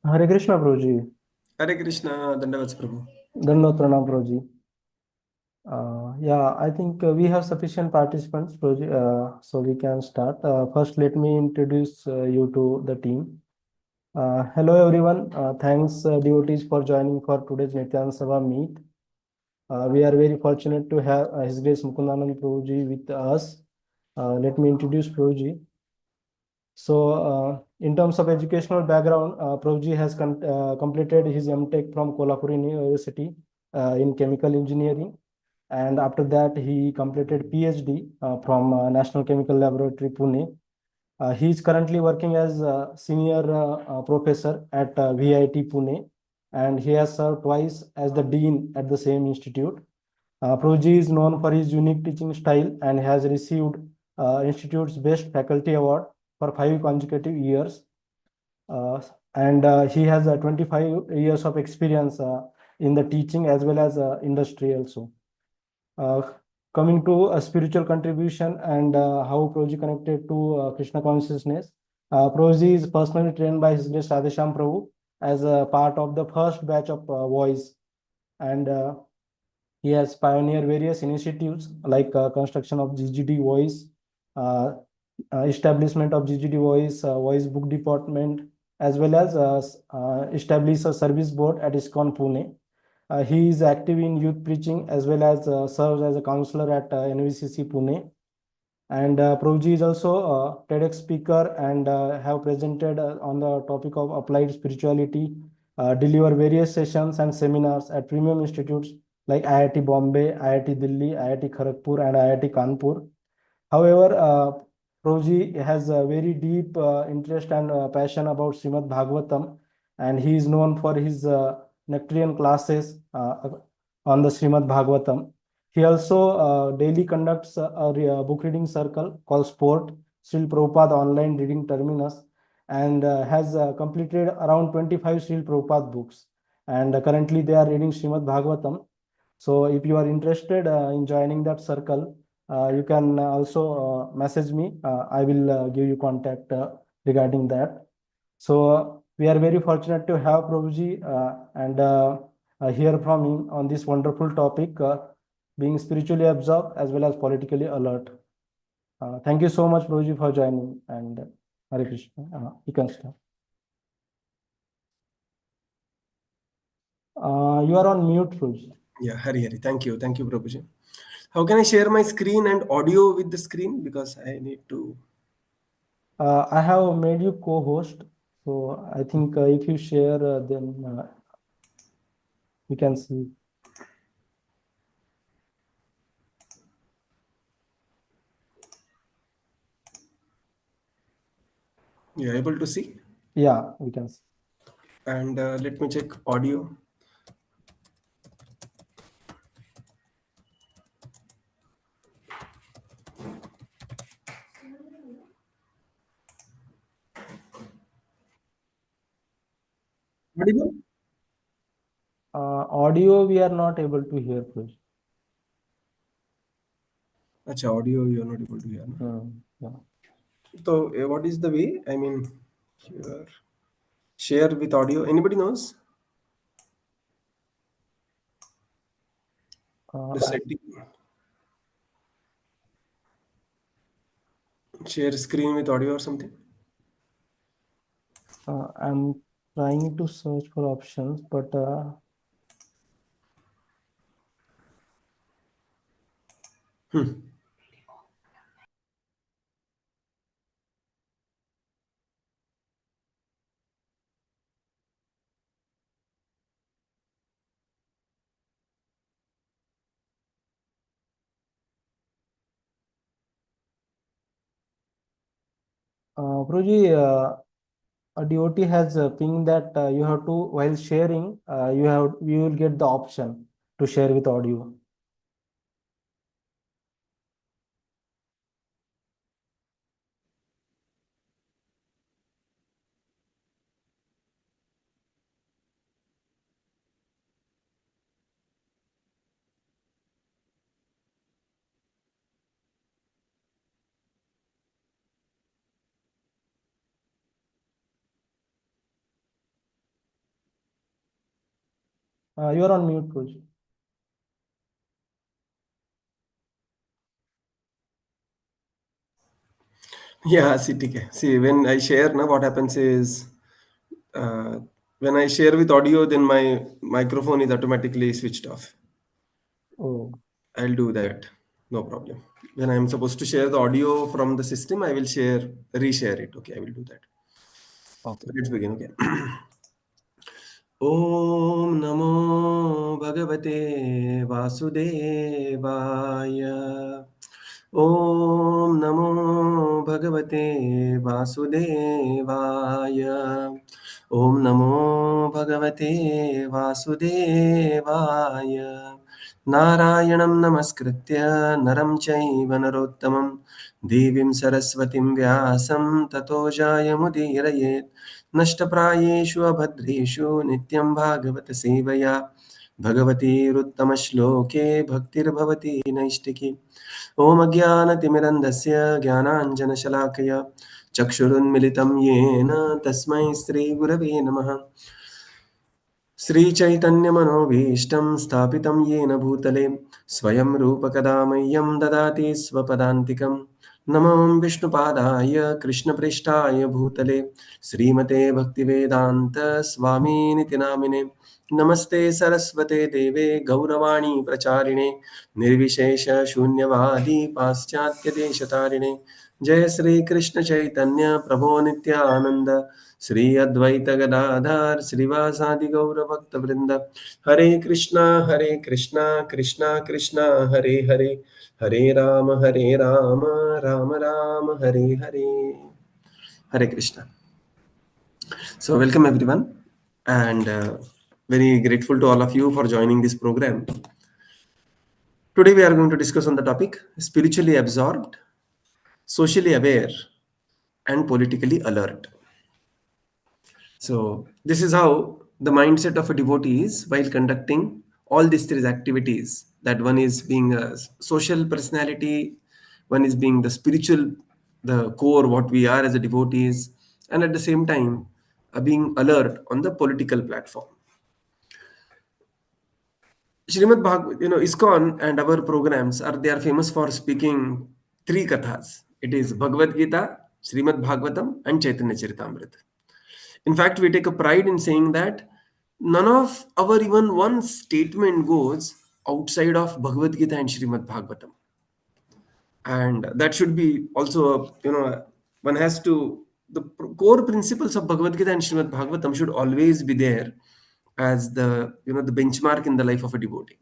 Hare Krishna, Prabhuji. Hare Krishna, Dandavats Prabhu. Dandavат Pranam, Prabhuji. Yeah, I think we have sufficient participants, Prabhuji, so we can start. First, let me introduce you to the team. Hello, everyone. Thanks, devotees, for joining for today's Nityan Sabha meet. We are very fortunate to have His Grace Mukundanand Prabhuji with us. Let me introduce Prabhuji. So, in terms of educational background, Prabhuji has completed his MTech from Kolhapur University in chemical engineering, and after that he completed PhD from National Chemical Laboratory, Pune. He is currently working as a senior professor at VIT Pune, and he has served twice as the dean at the same institute. Prabhuji is known for his unique teaching style and has received Institute's Best Faculty Award for 5 consecutive years. Uh, and he has 25 years of experience in the teaching as well as industry also. Uh, Coming to a spiritual contribution and how Prabhuji connected to Krishna consciousness. Prabhuji is personally trained by His Grace Radhesham Prabhu as a part of the first batch of voice, and he has pioneered various initiatives like construction of GGD Voice, uh, establishment of GGD Voice, Voice Book Department, as well as establish a service board at ISKCON Pune. He is active in youth preaching as well as serves as a counselor at NVCC Pune. And Prabhuji is also a TEDx speaker and have presented on the topic of applied spirituality, deliver various sessions and seminars at premium institutes like IIT Bombay, IIT Delhi, IIT Kharagpur, and IIT Kanpur. However, Prabhuji has a very deep interest and passion about Srimad Bhagavatam, and he is known for his nectarian classes on the Srimad Bhagavatam. He also daily conducts a book reading circle called Sport, Srila Prabhupada Online Reading Terminus, and has completed around 25 Srila Prabhupada books. And currently they are reading Srimad Bhagavatam. So if you are interested in joining that circle, you can also message me. I will give you contact regarding that. So we are very fortunate to have Prabhuji and hear from him on this wonderful topic, being spiritually absorbed as well as politically alert. Thank you so much, Prabhuji, for joining. And Hare Krishna. You can start. You are on mute, Prabhuji. Yeah, Hari Hari. Thank you, Prabhuji. How can I share my screen and audio with the screen? Because I need to. I have made you co-host. So I think if you share, then we can see. You're able to see. Yeah, we can see. And let me check audio. Audible? Audio, we are not able to hear, please. Acha, audio you are not able to hear. No? Yeah. So, what is the way? I mean, here, share with audio. Anybody knows Uh, the setting? Share screen with audio or something? I'm trying to search for options, but Guruji, a devotee has pinged that you have to, while sharing, you will get the option to share with audio. You are on mute, Puj. Yeah, see, okay. See, when I share, now what happens is uh, when I share with audio, then my microphone is automatically switched off. Oh, I'll do that. No problem. When I'm supposed to share the audio from the system, I will reshare it. Okay, I will do that. So okay. let's begin. Okay. ॐ नमो भगवते वासुदेवाय ॐ नमो भगवते वासुदेवाय ॐ नमो भगवते वासुदेवाय नारायणं नमस्कृत्य नरं चैव नरोत्तमं देवीं सरस्वतीं व्यासं ततो जायमुदीरयेत् नष्टप्रायेषु अभद्रेषु नित्यं भागवत सेवया भगवतीरुत्तमश्लोके भक्तिर्भवति नैष्टिकी ॐ अज्ञानतिमिरन्धस्य ज्ञानाञ्जनशलाकया चक्षुरुन्मिलितं येन तस्मै श्रीगुरवे नमः श्रीचैतन्यमनोभीष्टं स्थापितं येन भूतले स्वयं रूपकदा मह्यं ददाति स्वपदान्तिकं नमो विष्णुपादाय कृष्णप्रेष्ठाय भूतले श्रीमते भक्तिवेदान्त स्वामिनिति नामिने नमस्ते सरस्वते देवे गौरवाणी प्रचारिणे निर्विशेष शून्यवादी पाश्चात्यदेशतारिणे जय श्री कृष्ण चैतन्य प्रभो नित्यानंद श्री अद्वैत गदाधर श्रीवासादि गौर भक्त वृंद हरे Krishna Krishna Krishna Hare Hare Hare Ram Ram Ram Hare Hare Hare Krishna. So welcome everyone, and very grateful to all of you for joining this program. Today we are going to discuss on the topic spiritually absorbed, socially aware, and politically alert. So, this is how the mindset of a devotee is while conducting all these three activities. That one is being a social personality, one is being the spiritual, the core, what we are as a devotees, and at the same time, being alert on the political platform. Srimad Bhagavad, ISKCON and our programs they are famous for speaking three kathas. It is Bhagavad Gita, Srimad Bhagavatam, and Chaitanya Charitamrita. In fact, we take a pride in saying that none of our even one statement goes outside of Bhagavad Gita and Srimad Bhagavatam. And that should be also, one has to, the core principles of Bhagavad Gita and Srimad Bhagavatam should always be there as the benchmark in the life of a devotee.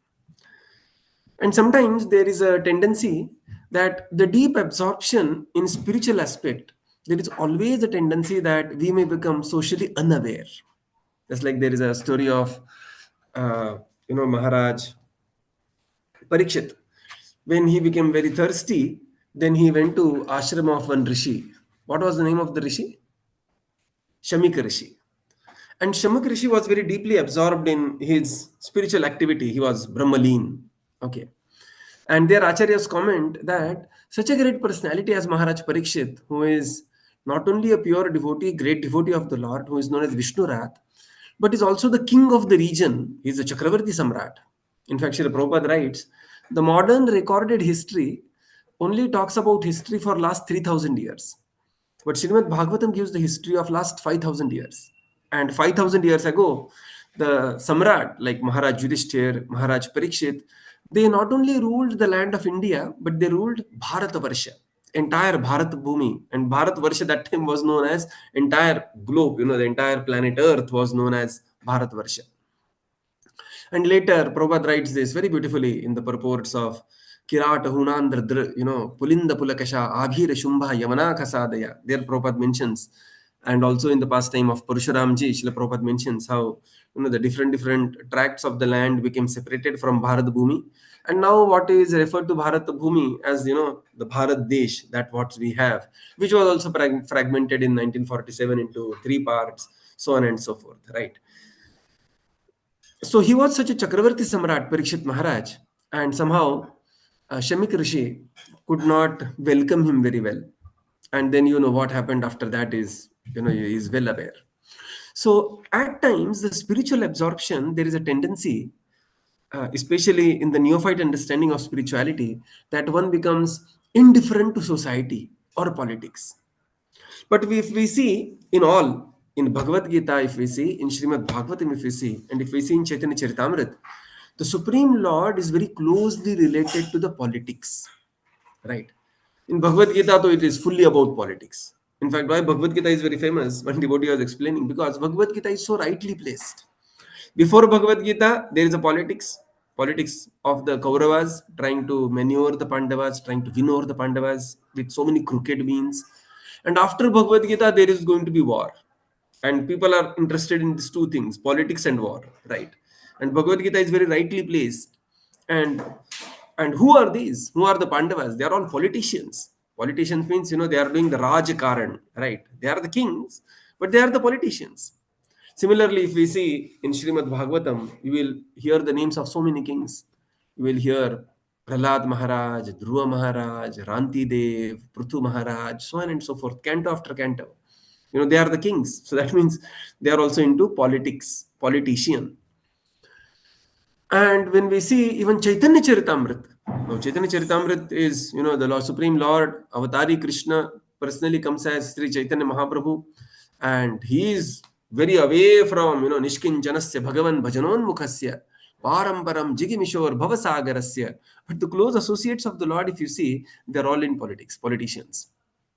And sometimes there is a tendency that the deep absorption in spiritual aspect, there is always a tendency that we may become socially unaware. Just like there is a story of, Maharaj Parikshit. When he became very thirsty, then he went to ashram of one rishi. What was the name of the rishi? Shamika Rishi. And Shamak Rishi was very deeply absorbed in his spiritual activity. He was Brahmaleen. Okay. And their acharyas comment that such a great personality as Maharaj Parikshit, who is not only a pure devotee, great devotee of the Lord, who is known as Vishnu Rath, but is also the king of the region. He is a Chakravarti Samrat. In fact, Srila Prabhupada writes, the modern recorded history only talks about history for last 3,000 years. But Srimad Bhagavatam gives the history of last 5,000 years. And 5,000 years ago, the Samrat like Maharaj Yudhishthir, Maharaj Parikshit, they not only ruled the land of India, but they ruled Bharatavarsha, entire Bharat Bhumi. And Bharatvarsha that time was known as entire globe, the entire planet Earth was known as Bharatvarsha. And later, Prabhupada writes this very beautifully in the purports of Kirata Hunandra, Pulinda Pulakasha, Abhira Shumbha, Yamana Kasadaya. There Prabhupada mentions, and also in the pastime of Parashuramji, Srila Prabhupada mentions how the different tracts of the land became separated from Bharat Bhumi. And now what is referred to Bharat Bhumi as the Bharat Desh, that what we have, which was also fragmented in 1947 into three parts, so on and so forth, right? So he was such a Chakravarti Samrat, Parikshit Maharaj, and somehow Shamik Rishi could not welcome him very well. And then what happened after that is he is well aware. So at times, the spiritual absorption, there is a tendency, especially in the neophyte understanding of spirituality, that one becomes indifferent to society or politics. But if we see in all, in Bhagavad Gita, if we see, in Srimad Bhagavatam, if we see, and if we see in Chaitanya Charitamrita, the Supreme Lord is very closely related to the politics, right? In Bhagavad Gita, though, it is fully about politics. In fact, why Bhagavad Gita is very famous, one devotee was explaining, because Bhagavad Gita is so rightly placed. Before Bhagavad Gita, there is a politics of the Kauravas trying to maneuver the Pandavas, trying to win over the Pandavas with so many crooked means. And after Bhagavad Gita, there is going to be war. And people are interested in these two things, politics and war, right? And Bhagavad Gita is very rightly placed. And and who are these? Who are the Pandavas? They are all politicians. Politicians means, they are doing the Rajakaran, right? They are the kings, but they are the politicians. Similarly, if we see in Srimad Bhagavatam, you will hear the names of so many kings. You will hear Prahlad Maharaj, Dhruva Maharaj, Ranti Dev, Prithu Maharaj, so on and so forth, canto after canto. They are the kings. So that means they are also into politics, politician. And when we see even Chaitanya Charitamrita, now Chaitanya Charitamrita is, the Lord, Supreme Lord, Avatari Krishna personally comes as Sri Chaitanya Mahaprabhu, and he is very away from, Nishkinjanasya Bhagavan Bhajanon Mukhasya, Parambaram Jigimishor Bhavasagarasya. But the close associates of the Lord, if you see, they're all in politics, politicians,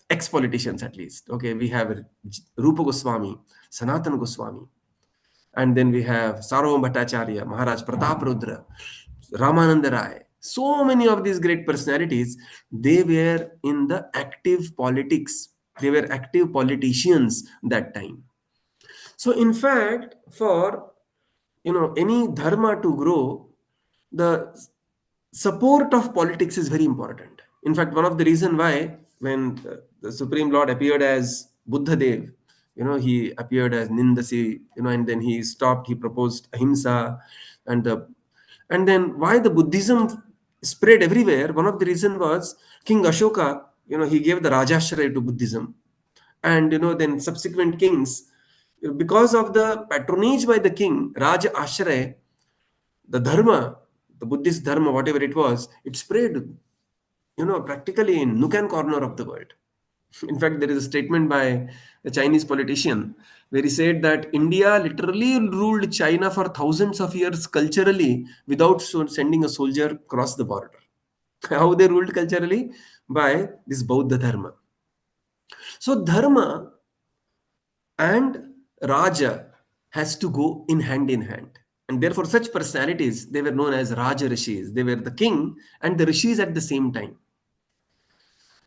ex-politicians at least. Okay, we have Rupa Goswami, Sanatana Goswami, and then we have Sarvam Bhattacharya, Maharaj Pratap Rudra, Ramananda Rai. So many of these great personalities, they were in the active politics. They were active politicians that time. So in fact, for any dharma to grow, the support of politics is very important. In fact, one of the reason why when the Supreme Lord appeared as Buddha Dev, he appeared as Nindasi, and then he stopped, he proposed ahimsa, and then why the Buddhism spread everywhere. One of the reason was King Ashoka, he gave the Rajashray to Buddhism, and then subsequent kings, because of the patronage by the king, Raja Ashray, the dharma, the Buddhist dharma, whatever it was, it spread, practically in nook and corner of the world. In fact, there is a statement by a Chinese politician where he said that India literally ruled China for thousands of years culturally without sending a soldier across the border. How they ruled culturally? By this Bauddha dharma. So dharma and Raja has to go in hand in hand. And therefore, such personalities, they were known as Raja Rishis. They were the king and the Rishis at the same time.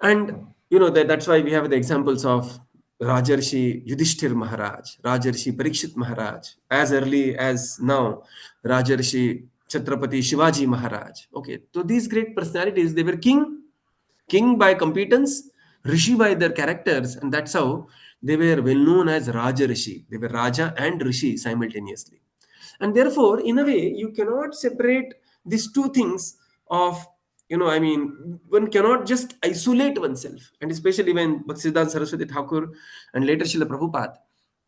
And that's why we have the examples of Rajarshi Yudhishthir Maharaj, Rajarshi Parikshit Maharaj, as early as now, Rajarshi Chhatrapati Shivaji Maharaj. Okay, so these great personalities, they were king by competence, rishi by their characters, and that's how they were well known as Raja Rishi. They were Raja and Rishi simultaneously. And therefore, in a way, you cannot separate these two things of, I mean, one cannot just isolate oneself. And especially when Bhaktisiddhanta Saraswati Thakur and later Srila Prabhupada,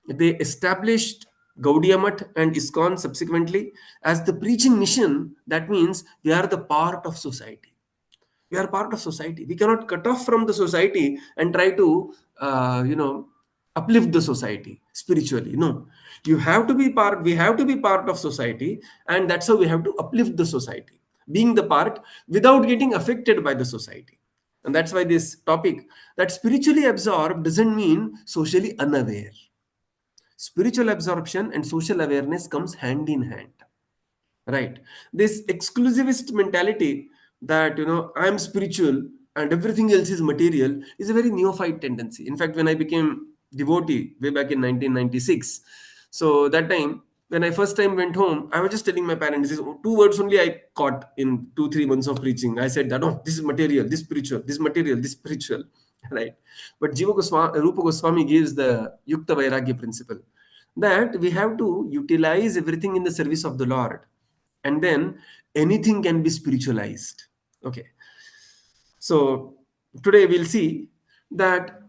they established Gaudiya Math and ISKCON subsequently as the preaching mission. That means we are the part of society. We are part of society. We cannot cut off from the society and try to uplift the society spiritually. No, you have to be part, we have to be part of society, and that's how we have to uplift the society, being the part without getting affected by the society. And that's why this topic, that spiritually absorbed doesn't mean socially unaware. Spiritual absorption and social awareness comes hand in hand, right? This exclusivist mentality that I'm spiritual and everything else is material is a very neophyte tendency. In fact, when I became devotee way back in 1996, so that time when I first time went home, I was just telling my parents, this is two words only I caught in 2 3 months of preaching. I said that, oh, this is material, this spiritual, this material, this spiritual, right? But Rupa Goswami gives the Yukta Vairagya principle, that we have to utilize everything in the service of the Lord, and then anything can be spiritualized. Okay, so today we'll see that,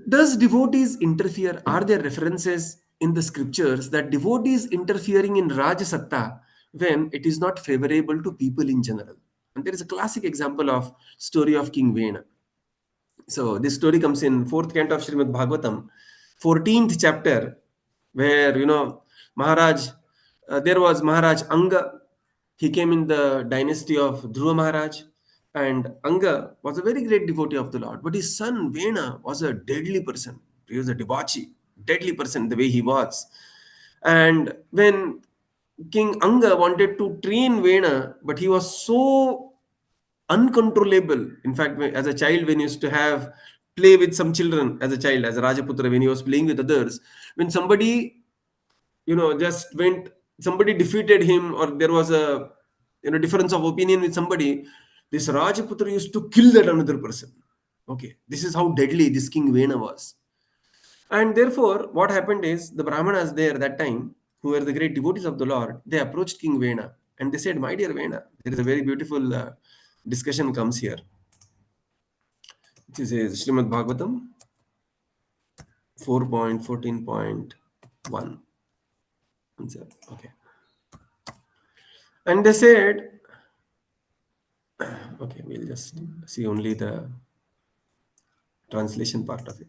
does devotees interfere? Are there references in the scriptures that devotees interfering in Rajasatta when it is not favorable to people in general. And there is a classic example of story of King Vena. So this story comes in fourth canto of Srimad Bhagavatam, 14th chapter, where Maharaj, there was Maharaj Anga. He came in the dynasty of Dhruva Maharaj, and Anga was a very great devotee of the Lord. But his son Vena was a deadly person. He was a debauchee, deadly person the way he was. And when King Anga wanted to train Vena, but he was so uncontrollable. In fact, as a child, when he used to have play with some children, as a child, as a Rajaputra, when he was playing with others, when somebody just went, somebody defeated him, or there was a difference of opinion with somebody, this Rajaputra used to kill that another person. Okay, this is how deadly this King Vena was. And therefore, what happened is the Brahmanas there that time, who were the great devotees of the Lord, they approached King Vena and they said, "My dear Vena, there is a very beautiful discussion comes here." This is Srimad Bhagavatam 4.14.1. Okay. And they said, okay, we'll just see only the translation part of it.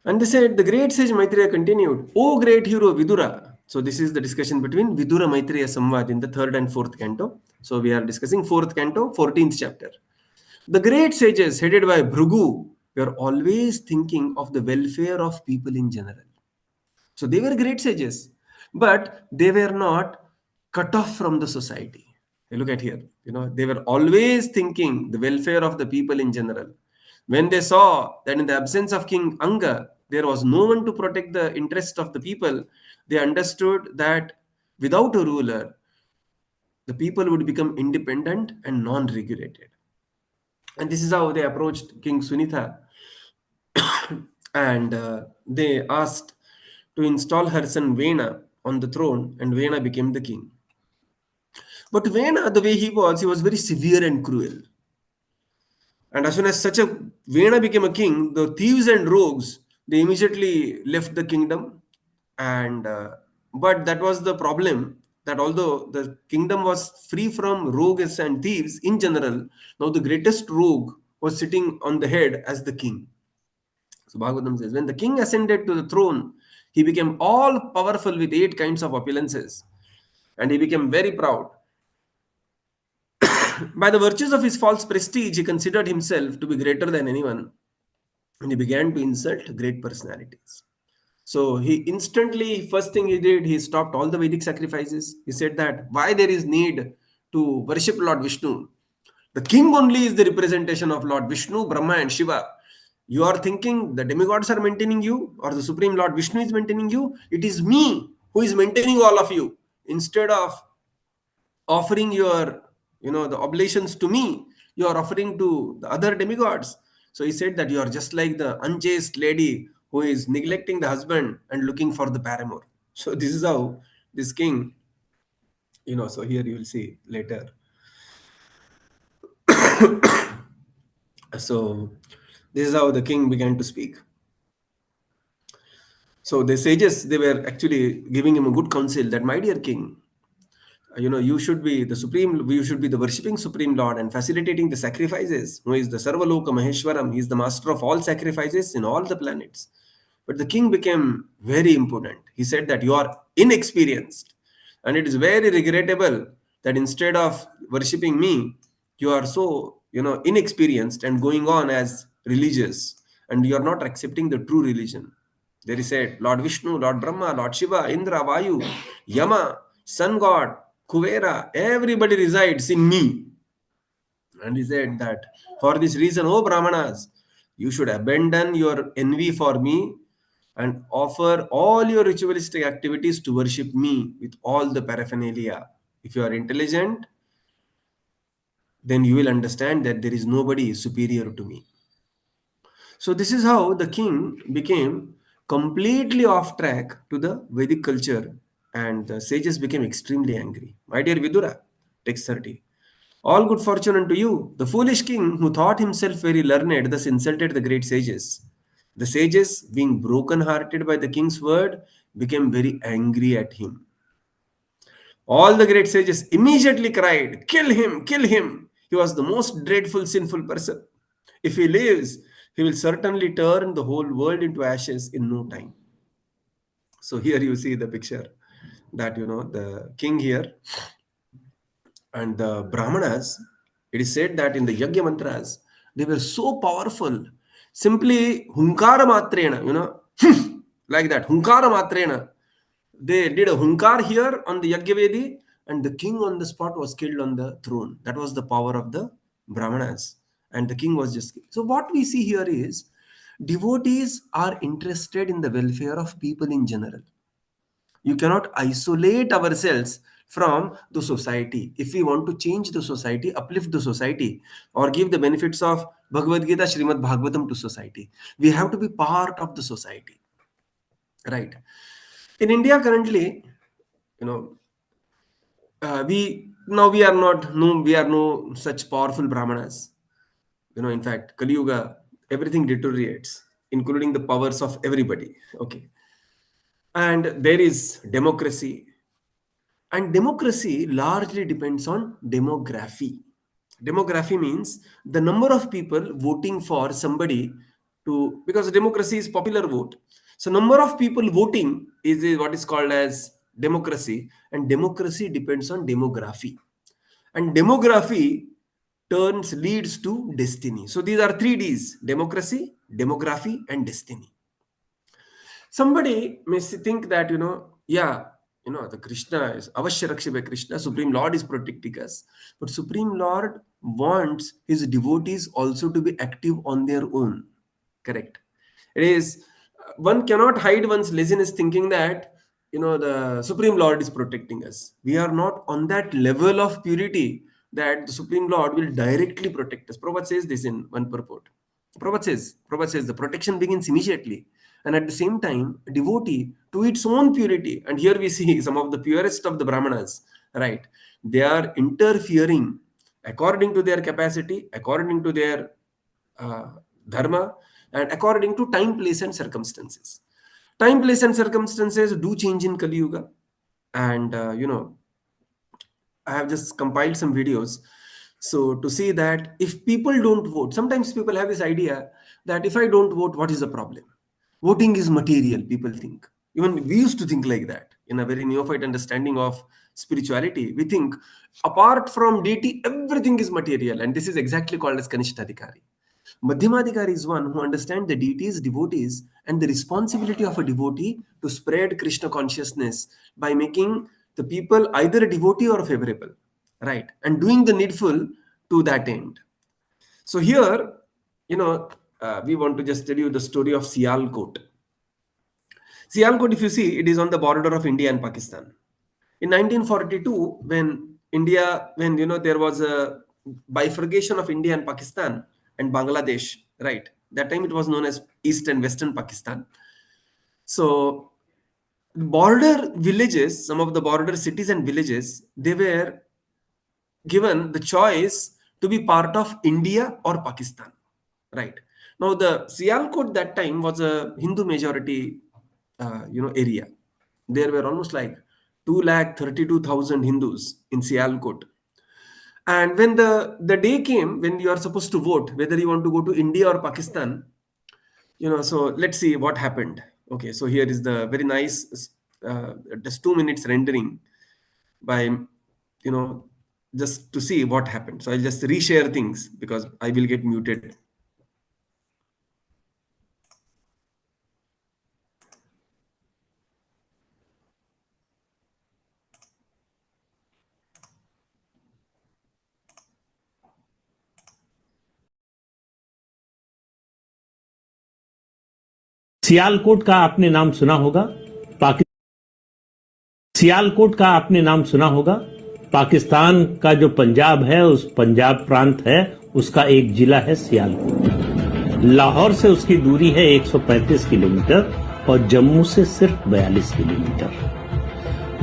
And they said, the great sage Maitreya continued, "O great hero Vidura." So this is the discussion between Vidura Maitreya Samvad in the third and fourth canto. So we are discussing fourth canto, 14th chapter. The great sages headed by Bhrigu were always thinking of the welfare of people in general. So they were great sages, but they were not cut off from the society. Look at here. They were always thinking the welfare of the people in general. When they saw that in the absence of King Anga, there was no one to protect the interest of the people, they understood that without a ruler, the people would become independent and non-regulated. And this is how they approached King Sunitha, and they asked to install her son Vena on the throne, and Vena became the king. But Vena, the way he was very severe and cruel. And as soon as such a Vena became a king, the thieves and rogues, they immediately left the kingdom. And but that was the problem, that although the kingdom was free from rogues and thieves in general, now the greatest rogue was sitting on the head as the king. So Bhagavatam says, when the king ascended to the throne, he became all powerful with 8 kinds of opulences, and he became very proud. By the virtues of his false prestige, he considered himself to be greater than anyone, and he began to insult great personalities. So he instantly, first thing he did, he stopped all the Vedic sacrifices. He said that why there is need to worship Lord Vishnu. The king only is the representation of Lord Vishnu, Brahma, and Shiva. You are thinking the demigods are maintaining you, or the Supreme Lord Vishnu is maintaining you. It is me who is maintaining all of you. Instead of offering your, the oblations to me, you are offering to the other demigods. So he said that you are just like the unchaste lady who is neglecting the husband and looking for the paramour. So this is how this king, so here you will see later. So this is how the king began to speak. So the sages, they were actually giving him a good counsel that, my dear king, you should be the supreme, you should be the worshipping supreme lord and facilitating the sacrifices, who is the Sarvaloka Maheshwaram. He is the master of all sacrifices in all the planets. But the king became very imprudent. He said that you are inexperienced, and it is very regrettable that instead of worshipping me, you are so inexperienced and going on as religious, and you are not accepting the true religion. There he said, Lord Vishnu, Lord Brahma, Lord Shiva, Indra, Vayu, Yama, Sun God, Kuvera, everybody resides in me. And he said that for this reason, O Brahmanas, you should abandon your envy for me and offer all your ritualistic activities to worship me with all the paraphernalia. If you are intelligent, then you will understand that there is nobody superior to me. So this is how the king became completely off track to the Vedic culture, and the sages became extremely angry. My dear Vidura, text 30. All good fortune unto you. The foolish king, who thought himself very learned, thus insulted the great sages. The sages, being broken hearted by the king's word, became very angry at him. All the great sages immediately cried, "Kill him, kill him. He was the most dreadful, sinful person. If he lives, he will certainly turn the whole world into ashes in no time." So here you see the picture that, the king here and the Brahmanas, it is said that in the Yagya mantras, they were so powerful. Simply hunkara matrena, like that, hunkara matrena. They did a hunkar here on the Yagyavedi, and the king on the spot was killed on the throne. That was the power of the Brahmanas. And the king was just killed. So, what we see here is devotees are interested in the welfare of people in general. You cannot isolate ourselves from the society. If we want to change the society, uplift the society, or give the benefits of Bhagavad Gita, Srimad Bhagavatam to society, we have to be part of the society. Right? In India currently, you know, we are no such powerful brahmanas. In fact, Kali Yuga, everything deteriorates, including the powers of everybody. Okay, and there is democracy, and democracy largely depends on demography. Demography means the number of people voting for somebody to, because democracy is popular vote. So number of people voting is what is called as democracy, and democracy depends on demography. And demography turns leads to destiny. So these are three D's: democracy, demography, and destiny. Somebody may think that, the Krishna is avashya rakshibe Krishna, Supreme Lord is protecting us. But Supreme Lord wants his devotees also to be active on their own. Correct. It is, one cannot hide one's laziness thinking that, the Supreme Lord is protecting us. We are not on that level of purity that the Supreme Lord will directly protect us. Prabhupada says this in one purport. Prabhupada says the protection begins immediately, and at the same time, devotee to its own purity. And here we see some of the purest of the Brahmanas, right? They are interfering according to their capacity, according to their dharma, and according to time, place, and circumstances. Time, place, and circumstances do change in Kali Yuga, and I have just compiled some videos. So to see that if people don't vote, sometimes people have this idea that if I don't vote, what is the problem? Voting is material, people think. Even we used to think like that in a very neophyte understanding of spirituality. We think apart from deity, everything is material, and this is exactly called as Kanishtadhikari. Madhyamadhikari is one who understands the deities, devotees, and the responsibility of a devotee to spread Krishna consciousness by making the people either a devotee or favorable, right? And doing the needful to that end. So here, we want to just tell you the story of Sialkot. Sialkot, if you see, it is on the border of India and Pakistan. In 1942, when there was a bifurcation of India and Pakistan and Bangladesh, right? That time it was known as East and Western Pakistan. So border villages, some of the border cities and villages, they were given the choice to be part of India or Pakistan, right? Now the Sialkot that time was a Hindu majority, area. There were almost like 232,000 Hindus in Sialkot. And when the day came when you are supposed to vote whether you want to go to India or Pakistan, so let's see what happened. Okay, so here is the very nice, just 2 minutes rendering by, just to see what happened. So I'll just reshare things because I will get muted. Sialkot का आपने नाम सुना होगा। सियालकोट का आपने नाम सुना होगा। पाकिस्तान का जो पंजाब है, उस पंजाब प्रांत है, उसका एक जिला है सियालकोट। लाहौर से उसकी दूरी है 135 किलोमीटर और जम्मू से सिर्फ 42 किलोमीटर।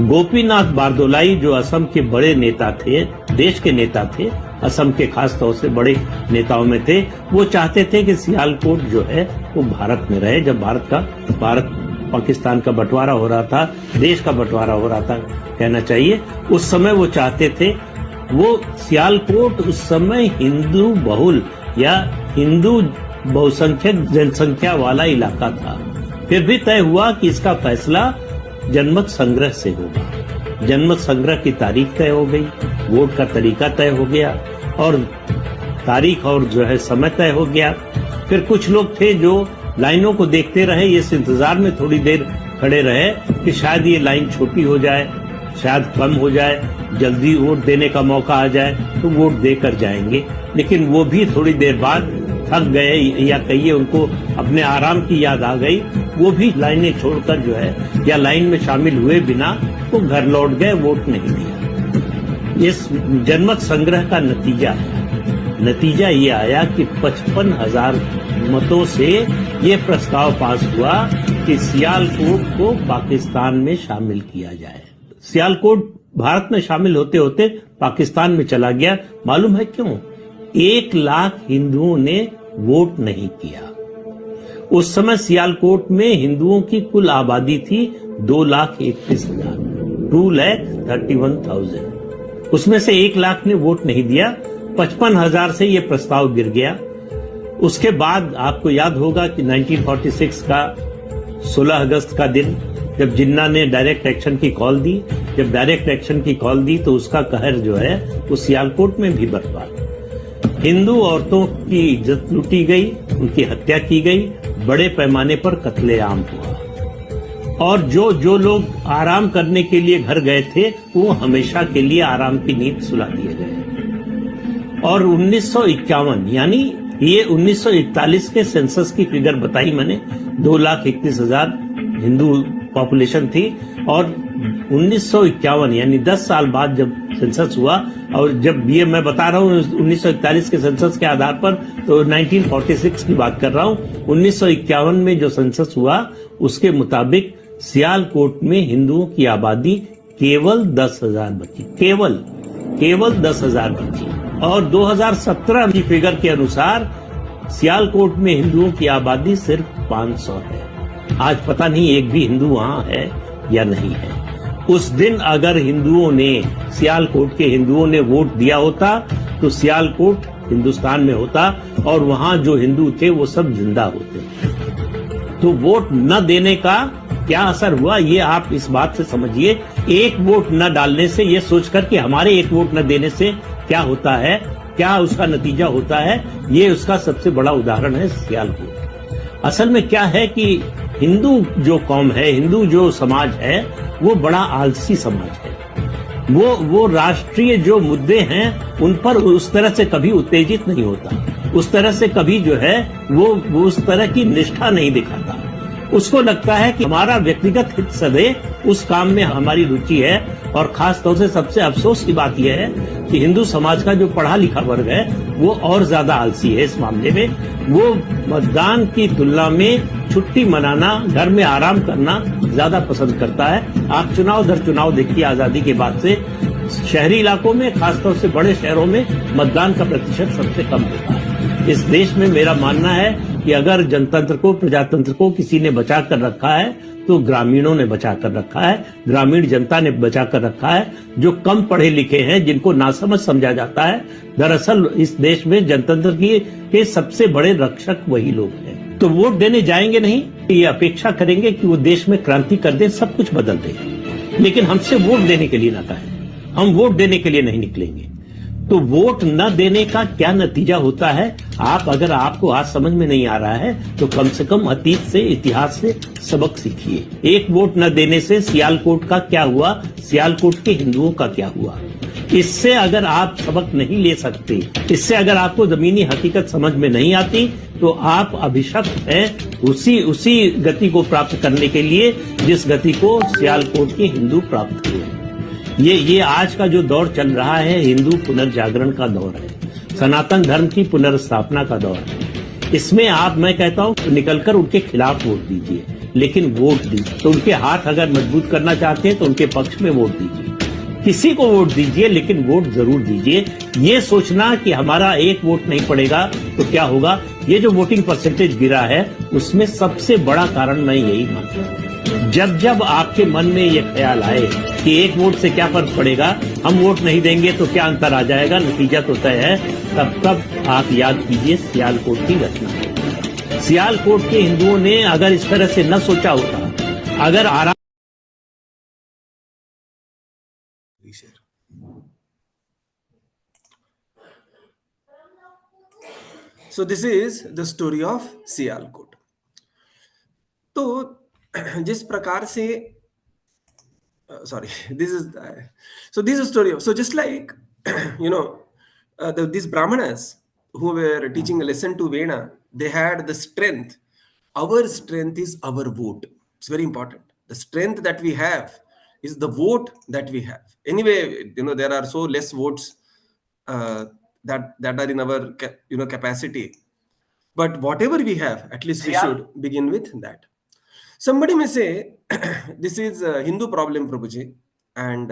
गोपीनाथ बारदोलाई जो असम के बड़े नेता थे, देश के नेता थे, असम के खास तौर से बड़े नेताओं में थे, वो चाहते थे कि सियालकोट जो है वो भारत में रहे। जब भारत पाकिस्तान का बंटवारा हो रहा था, देश का बंटवारा हो रहा था कहना चाहिए, उस समय वो चाहते थे, वो सियालकोट उस समय हिंदू बहुल या हिंदू बहुसंख्यक जनसंख्या वाला इलाका था। फिर भी तय हुआ कि इसका फैसला जनमत संग्रह से होगा। जनमत संग्रह की तारीख तय हो गई, वोट का तरीका तय हो गया और तारीख और जो है समय तय हो गया। फिर कुछ लोग थे जो लाइनों को देखते रहे, इस इंतजार में थोड़ी देर खड़े रहे कि शायद ये लाइन छोटी हो जाए, शायद कम हो जाए, जल्दी वोट देने का मौका आ जाए तो वोट देकर जाएंगे। लेकिन वो भी थोड़ी देर बाद थक गए या कहिए उनको अपने आराम की याद आ गई, वो भी लाइनें छोड़कर जो है या लाइन में शामिल हुए बिना वो घर लौट गए, वोट नहीं दिया। इस जनमत संग्रह का नतीजा ये आया कि 55,000 मतों से ये प्रस्ताव पास हुआ कि सियालकोट को पाकिस्तान में शामिल किया जाए। सियालकोट भारत में शामिल होते होते पाकिस्तान में चला गया। मालूम है क्यों? 1 लाख हिंदुओं ने वोट नहीं किया। उस समय सियालकोट में हिंदुओं की कुल आबादी थी 2,31,000, 2,31,000। उसमें से 1 लाख ने वोट नहीं दिया, 55,000 से यह प्रस्ताव गिर गया। उसके बाद आपको याद होगा कि 1946 का 16 अगस्त का दिन, जब जिन्ना ने डायरेक्ट एक्शन की कॉल दी, जब डायरेक्ट एक्शन की कॉल दी तो उसका कहर जो है वो सियालकोट में भी बरपा। हिंदू औरतों की इज्जत लूटी गई, उनकी हत्या की गई, बड़े पैमाने पर कत्लेआम हुआ और जो लोग आराम करने के लिए घर गए थे वो हमेशा के लिए आराम की नींद सुला दिए गए। और 1951 यानी ये 1941 के सेंसस की फिगर बताई मैंने, 2,31,000 हिंदू पॉपुलेशन थी और 1951 यानी 10 साल बाद जब सेंसस हुआ, और जब ये मैं बता रहा हूँ 1941 के सेंसस के आधार पर तो 1946 की बात कर रहा हूँ। 1951 में जो सेंसस हुआ उसके मुताबिक सियालकोट में हिंदुओं की आबादी केवल 10,000 बची, केवल 10,000 बची। और 2017 की फिगर के अनुसार सियालकोट में हिंदुओं की आबादी सिर्फ 500 है। आज पता नहीं एक भी हिंदू वहां है या नहीं है। उस दिन अगर सियालकोट के हिंदुओं ने वोट दिया होता तो सियालकोट हिंदुस्तान में होता और वहां जो हिंदू थे वो सब जिंदा होते। तो वोट न देने का क्या असर हुआ ये आप इस बात से समझिए। एक वोट न डालने से, ये सोचकर कि हमारे एक वोट न देने से क्या होता है, क्या उसका नतीजा होता है, ये उसका सबसे बड़ा उदाहरण है सियालकोट। असल में क्या है कि हिंदू जो कौम है, हिंदू जो समाज है, वो बड़ा आलसी समाज है। वो राष्ट्रीय जो मुद्दे हैं उन पर उस तरह से कभी उत्तेजित नहीं होता, उस तरह से कभी जो है वो उस तरह की निष्ठा नहीं दिखाता। उसको लगता है कि हमारा व्यक्तिगत हित सदे उस काम में हमारी रुचि है। और खास तौर से सबसे अफसोस की बात यह है कि हिंदू समाज का जो पढ़ा लिखा वर्ग है वो और ज्यादा आलसी है इस मामले में। वो मतदान की तुलना में छुट्टी मनाना, घर में आराम करना ज्यादा पसंद करता है। आप चुनाव दर चुनाव देखिए, आजादी के बाद से शहरी इलाकों में, खासतौर से बड़े शहरों में मतदान का प्रतिशत सबसे कम होता है। इस देश में मेरा मानना है कि अगर जनतंत्र को, प्रजातंत्र को किसी ने बचा कर रखा है तो ग्रामीणों ने बचा कर रखा है, ग्रामीण जनता ने बचा कर रखा है। जो कम पढ़े लिखे हैं, जिनको नासमझ समझा जाता है, दरअसल इस देश में जनतंत्र के सबसे बड़े रक्षक वही लोग हैं। तो वोट देने जाएंगे नहीं, ये अपेक्षा करेंगे कि वो देश में क्रांति कर दे, सब कुछ बदल दे, लेकिन हमसे वोट देने के लिए ना कहें, हम वोट देने के लिए नहीं निकलेंगे। तो वोट न देने का क्या नतीजा होता है, अगर आपको आज समझ में नहीं आ रहा है तो कम से कम अतीत से, इतिहास से सबक सीखिए। एक वोट न देने से सियालकोट का क्या हुआ, सियालकोट के हिंदुओं का क्या हुआ, इससे अगर आप सबक नहीं ले सकते, इससे अगर आपको जमीनी हकीकत समझ में नहीं आती तो आप अभिशप्त हैं उसी गति को प्राप्त करने के लिए जिस गति को सियालकोट के हिंदू प्राप्त हुए। ये आज का जो दौर चल रहा है हिंदू पुनर्जागरण का दौर है, सनातन धर्म की पुनर्स्थापना का दौर है। इसमें मैं कहता हूं निकलकर उनके खिलाफ वोट दीजिए, लेकिन वोट दीजिए तो उनके हाथ अगर मजबूत करना चाहते हैं तो उनके पक्ष में वोट दीजिए। किसी को वोट दीजिए लेकिन वोट जरूर दीजिए। ये सोचना कि हमारा एक वोट नहीं पड़ेगा तो क्या होगा, ये जो वोटिंग परसेंटेज गिरा है उसमें सबसे बड़ा कारण मैं यही मानता हूं। जब जब आपके मन में ये ख्याल आए कि एक वोट से क्या फर्क पड़ेगा, हम वोट नहीं देंगे तो क्या अंतर आ जाएगा, नतीजा तो तय है, तब आप याद कीजिए सियालकोट की घटना। सियालकोट के हिंदुओं ने अगर इस तरह से न सोचा होता, अगर आराम So this is the story of Sialkot. तो जिस प्रकार से sorry, this is so this is a story of, so just like you know these brahmanas who were teaching a lesson to Vena, they had the strength. Our strength is our vote. It's very important. The strength that we have is the vote that we have. Anyway, there are so less votes that are in our capacity, but whatever we have, at least we should begin with that. Somebody may say, this is a Hindu problem, Prabhuji, and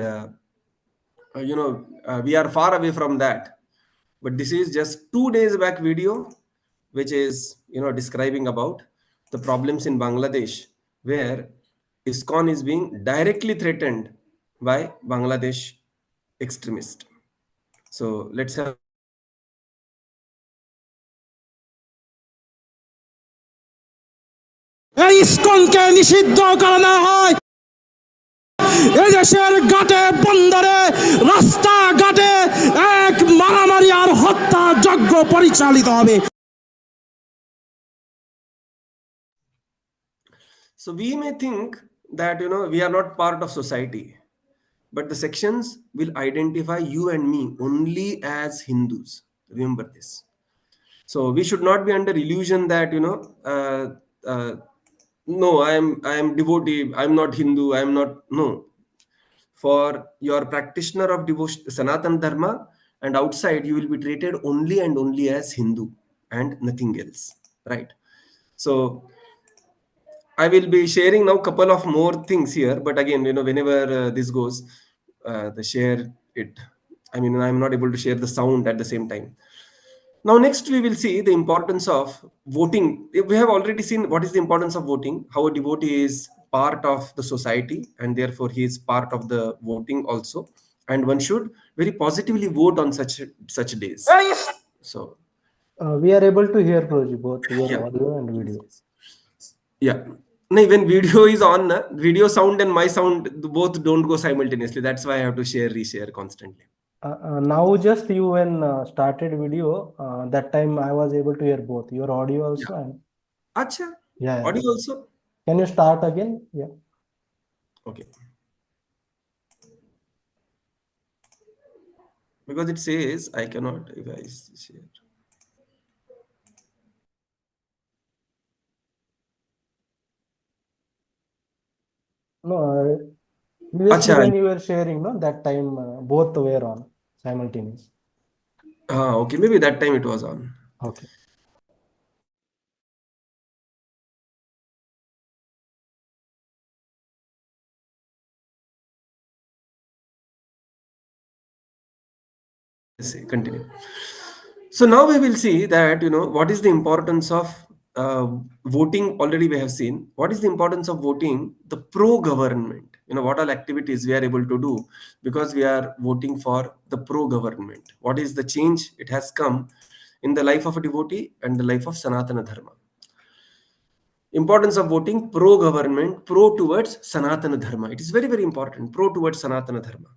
we are far away from that. But this is just 2 days back video, which is describing about the problems in Bangladesh, where ISKCON is being directly threatened by Bangladesh extremists. So let's have. ইসকনকে নিষিদ্ধ করা হয়, এদেশের ঘাটে বন্দরে রাস্তাঘাটে এক মারামারি আর হত্যা যজ্ঞ পরিচালিত হবে। So we may think that we are not part of society, but the sections will identify you and me only as Hindus. Remember this. So we should not be under illusion that no, I am devotee, I am not Hindu, I am not. No, for your practitioner of devotion, Sanatan Dharma, and outside you will be treated only and only as Hindu and nothing else, right? So I will be sharing now couple of more things here, but again, whenever this goes, the share it. I mean, I'm not able to share the sound at the same time. Now, next we will see the importance of voting. We have already seen what is the importance of voting, how a devotee is part of the society, and therefore he is part of the voting also. And one should very positively vote on such days. So, We are able to hear Prabhuji, both your yeah. audio and video. Yeah. No, when video is on, video sound and my sound both don't go simultaneously. That's why I have to reshare constantly. Now just you when started video, that time I was able to hear both your audio also and Acha. yeah. Audio also. Can you start again? Yeah. Okay. Because it says I cannot if I share. No, previously Acha. when you were sharing, no, that time both were on simultaneous. Okay, maybe that time it was on. Okay. Let's see, continue. So now we will see that what is the importance of voting. Already we have seen what is the importance of voting, the pro-government. What all activities we are able to do because we are voting for the pro-government. What is the change it has come in the life of a devotee and the life of Sanatana Dharma. Importance of voting pro-government, pro towards Sanatana Dharma. It is very, very important. Pro towards Sanatana Dharma.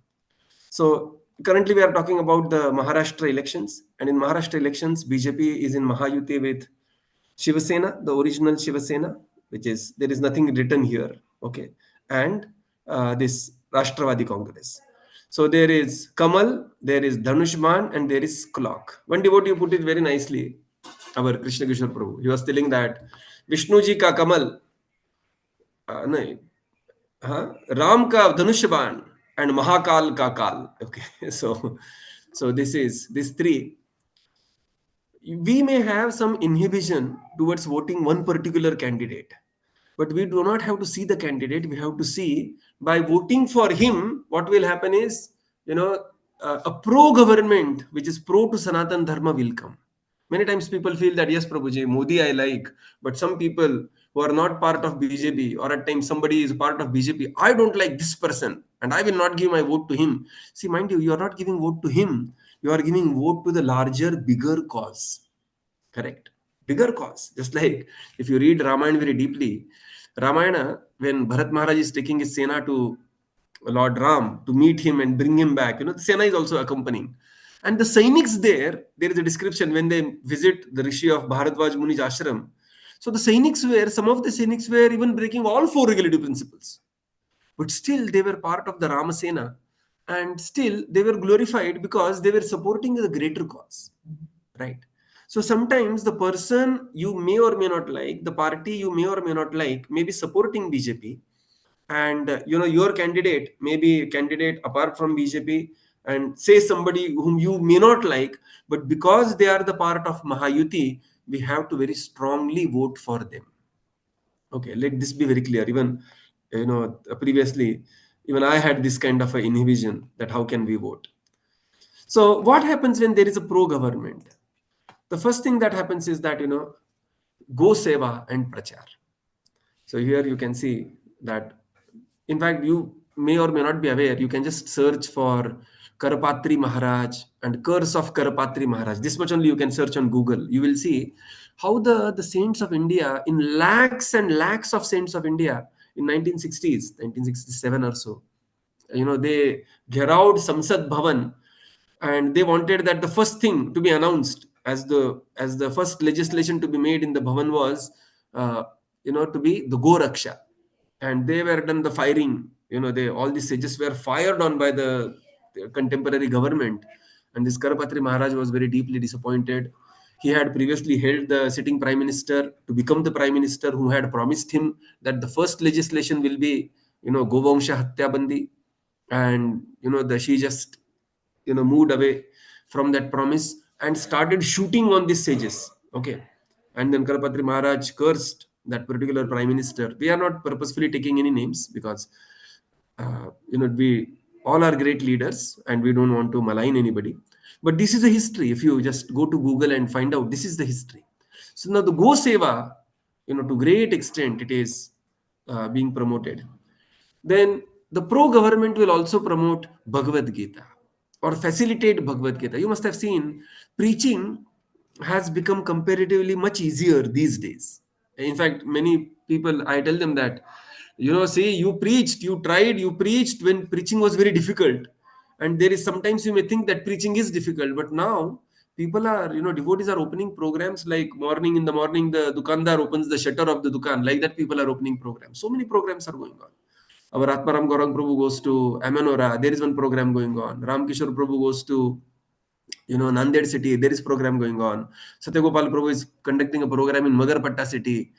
So currently we are talking about the Maharashtra elections, and in Maharashtra elections, BJP is in Mahayuti with Shiva Sena, the original Shiva Sena, which is, there is nothing written here, okay, and this Rashtravadi Congress. So there is Kamal, there is Dhanushman, and there is clock. One devotee put it very nicely, our Krishna Kishore Prabhu. He was telling that Vishnu ji ka Kamal, no, Ram ka Dhanushban, and Mahakal ka Kal. Okay, so this three. We may have some inhibition towards voting one particular candidate, but we do not have to see the candidate. We have to see by voting for him, what will happen is, a pro-government, which is pro to Sanatan Dharma will come. Many times people feel that, yes, Prabhuji, Modi I like, but some people who are not part of BJP, or at times somebody is part of BJP, I don't like this person and I will not give my vote to him. See, mind you are not giving vote to him. You are giving vote to the larger, bigger cause. Correct? Bigger cause. Just like if you read Ramayana very deeply, Ramayana, when Bharat Maharaj is taking his Sena to Lord Ram to meet him and bring him back, the Sena is also accompanying. And the Sainiks there is a description when they visit the Rishi of Bharadwaj Muni's ashram. So some of the Sainiks were even breaking all four regulative principles. But still they were part of the Ramasena, and still they were glorified because they were supporting the greater cause. Right? So sometimes the person you may or may not like, the party you may or may not like, may be supporting BJP, and your candidate may be a candidate apart from BJP, and say somebody whom you may not like, but because they are the part of Mahayuti, we have to very strongly vote for them. Okay, let this be very clear. Even previously, even I had this kind of a inhibition that how can we vote. So what happens when there is a pro-government? The first thing that happens is that go seva and prachar. So here you can see that, in fact, you may or may not be aware, you can just search for Karapatri Maharaj and curse of Karapatri Maharaj. This much only you can search on Google. You will see how the saints of India, in lakhs and lakhs of saints of India in 1960s, 1967 or so, they gherowed Samsad Bhavan, and they wanted that the first thing to be announced as the first legislation to be made in the Bhavan was to be the Go Raksha. And they were done the firing, all these sages were fired on by the contemporary government, and this Karapatri Maharaj was very deeply disappointed. He had previously held the sitting prime minister to become the prime minister, who had promised him that the first legislation will be Govamsha Hatya Bandi, and she just moved away from that promise and started shooting on these sages. Okay. And then Karapatri Maharaj cursed that particular prime minister. We are not purposefully taking any names because we all are great leaders and we don't want to malign anybody. But this is a history. If you just go to Google and find out, this is the history. So now the Go Seva, to great extent, it is being promoted. Then the pro-government will also promote Bhagavad Gita or facilitate Bhagavad Gita. You must have seen preaching has become comparatively much easier these days. In fact, many people, I tell them that, say you preached, you tried, you preached when preaching was very difficult. And there is sometimes you may think that preaching is difficult, but now people are, devotees are opening programs like in the morning, the Dukandar opens the shutter of the Dukan. Like that, people are opening programs. So many programs are going on. Our Atmaram Gaurang Prabhu goes to Amanora. There is one program going on. Ram Kishore Prabhu goes to Nanded city. There is program going on. Satyagopal Prabhu is conducting a program in Magarpatta city.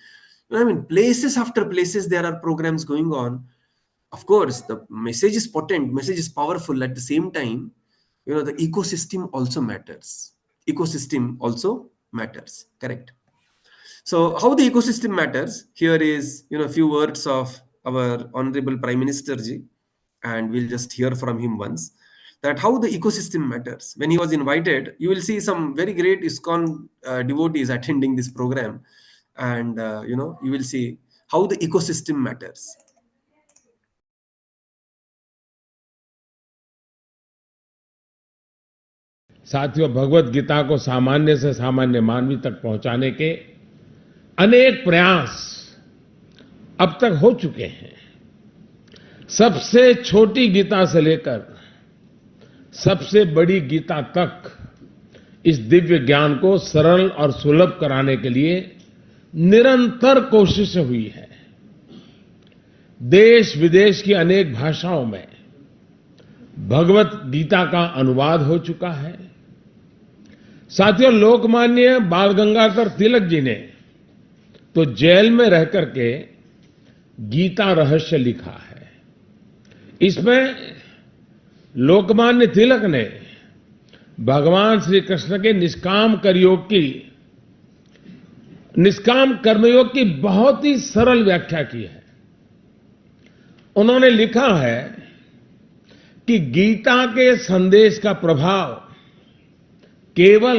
Places after places there are programs going on. Of course, the message is potent, message is powerful. At the same time, the ecosystem also matters. Ecosystem also matters. Correct. So how the ecosystem matters, here is a few words of our Honorable Prime Minister ji, and we'll just hear from him once, that how the ecosystem matters. When he was invited, you will see some very great ISKCON devotees attending this program, and you will see how the ecosystem matters. साथियों, भगवत गीता को सामान्य से सामान्य मानवी तक पहुंचाने के अनेक प्रयास अब तक हो चुके हैं। सबसे छोटी गीता से लेकर सबसे बड़ी गीता तक इस दिव्य ज्ञान को सरल और सुलभ कराने के लिए निरंतर कोशिश हुई है। देश विदेश की अनेक भाषाओं में भगवत गीता का अनुवाद हो चुका है। साथियों, लोकमान्य बाल गंगाधर तिलक जी ने तो जेल में रह करके गीता रहस्य लिखा है। इसमें लोकमान्य तिलक ने भगवान श्री कृष्ण के निष्काम कर्मयोग की बहुत ही सरल व्याख्या की है। उन्होंने लिखा है कि गीता के संदेश का प्रभाव केवल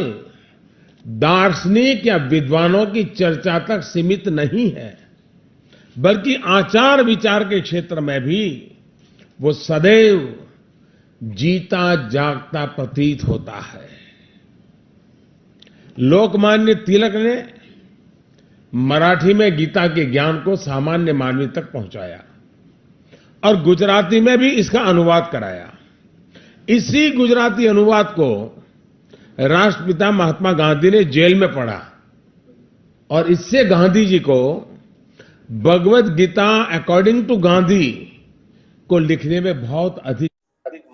दार्शनिक या विद्वानों की चर्चा तक सीमित नहीं है, बल्कि आचार विचार के क्षेत्र में भी वो सदैव जीता जागता प्रतीत होता है। लोकमान्य तिलक ने मराठी में गीता के ज्ञान को सामान्य मानवी तक पहुंचाया और गुजराती में भी इसका अनुवाद कराया। इसी गुजराती अनुवाद को राष्ट्रपिता महात्मा गांधी ने जेल में पढ़ा और इससे गांधी जी को भगवत गीता अकॉर्डिंग टू गांधी को लिखने में बहुत अधिक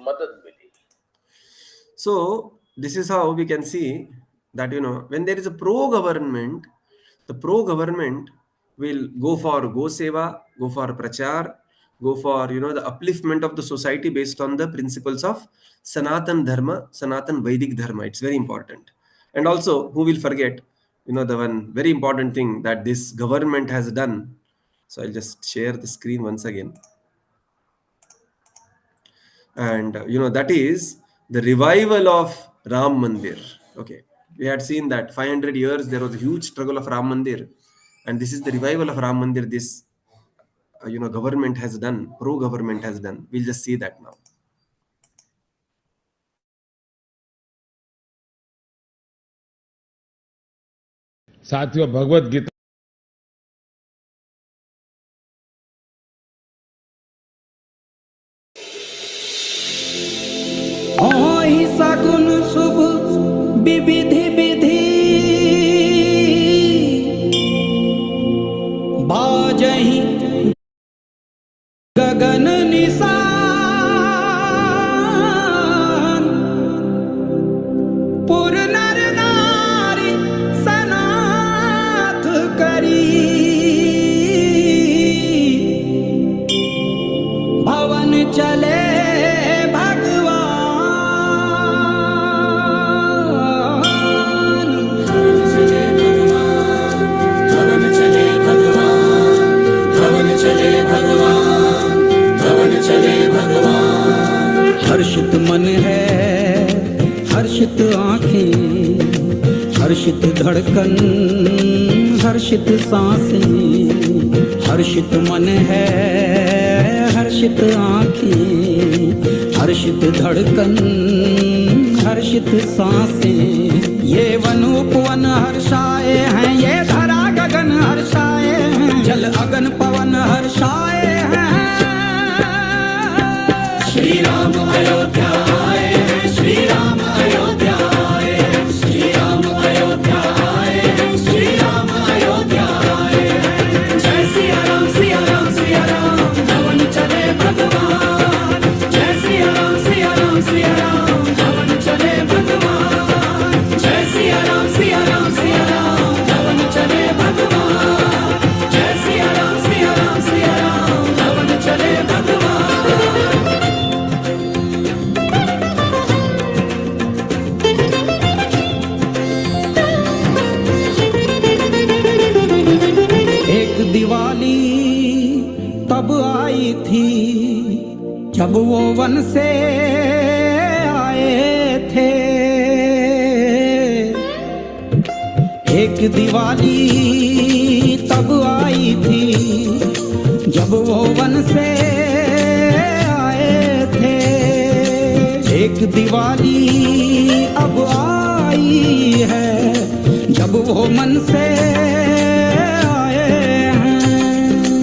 मदद मिली। So this is how we can see that, when there is a pro-government, the pro-government will go for go seva, go for prachar, go for, the upliftment of the society based on the principles of Sanatan Dharma, Sanatan Vedic Dharma. It's very important. And also, who will forget, the one very important thing that this government has done. So I'll just share the screen once again. And, that is the revival of Ram Mandir. Okay. We had seen that 500 years there was a huge struggle of Ram Mandir. And this is the revival of Ram Mandir. This, government has done, pro-government has done. We'll just see that now. साथियों, भगवत गीता सगुन शुभ विविधि विधि बाजहि गगन निशान पुर नर नारी सनाथ करी भवन चले हर्षित मन है, हर्षित आंखें, हर्षित धड़कन, हर्षित सांसें, हर्षित मन है, हर्षित आंखें, हर्षित धड़कन, हर्षित सांसें। ये वन उपवन हर्षाए हैं, ये धरा गगन हर्षाए हैं, जल अगन पवन हर्षाए हैं। श्री राम अयोध्या आए हैं, श्री राम अयोध्या आए हैं, श्री राम अयोध्या आए हैं, श्री राम अयोध्या आए हैं। जय सिया राम सिया राम सिया राम, धवन चले भगवान। जय सिया राम सिया राम सिया राम, धवन चले भगवान। जय सिया राम सिया राम सिया राम, धवन चले भगवान। जय सिया राम सिया राम सिया राम, धवन चले भगवान। दिवाली तब आई थी जब वो वन से आए थे। एक दिवाली तब आई थी जब वो वन से आए थे। एक दिवाली अब आई है जब वो मन से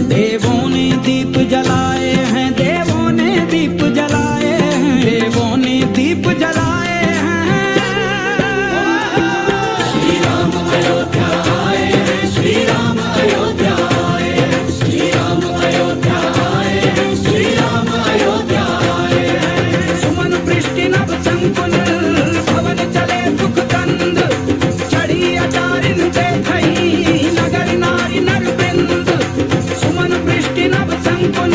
देवों ने दीप जलाए हैं, देवों ने दीप जलाए हैं, देवों ने दीप जलाए हैं। श्री राम अयोध्या आए हैं, श्री राम अयोध्या आए हैं, श्री राम अयोध्या आए हैं, श्री राम अयोध्या आए हैं। सुमन वृष्टि नभ संकुल भवन चले सुख कंद, चढ़ी अटारिन देखई नगर नारी नर बिंद। सुमन वृष्टि नभ संकुल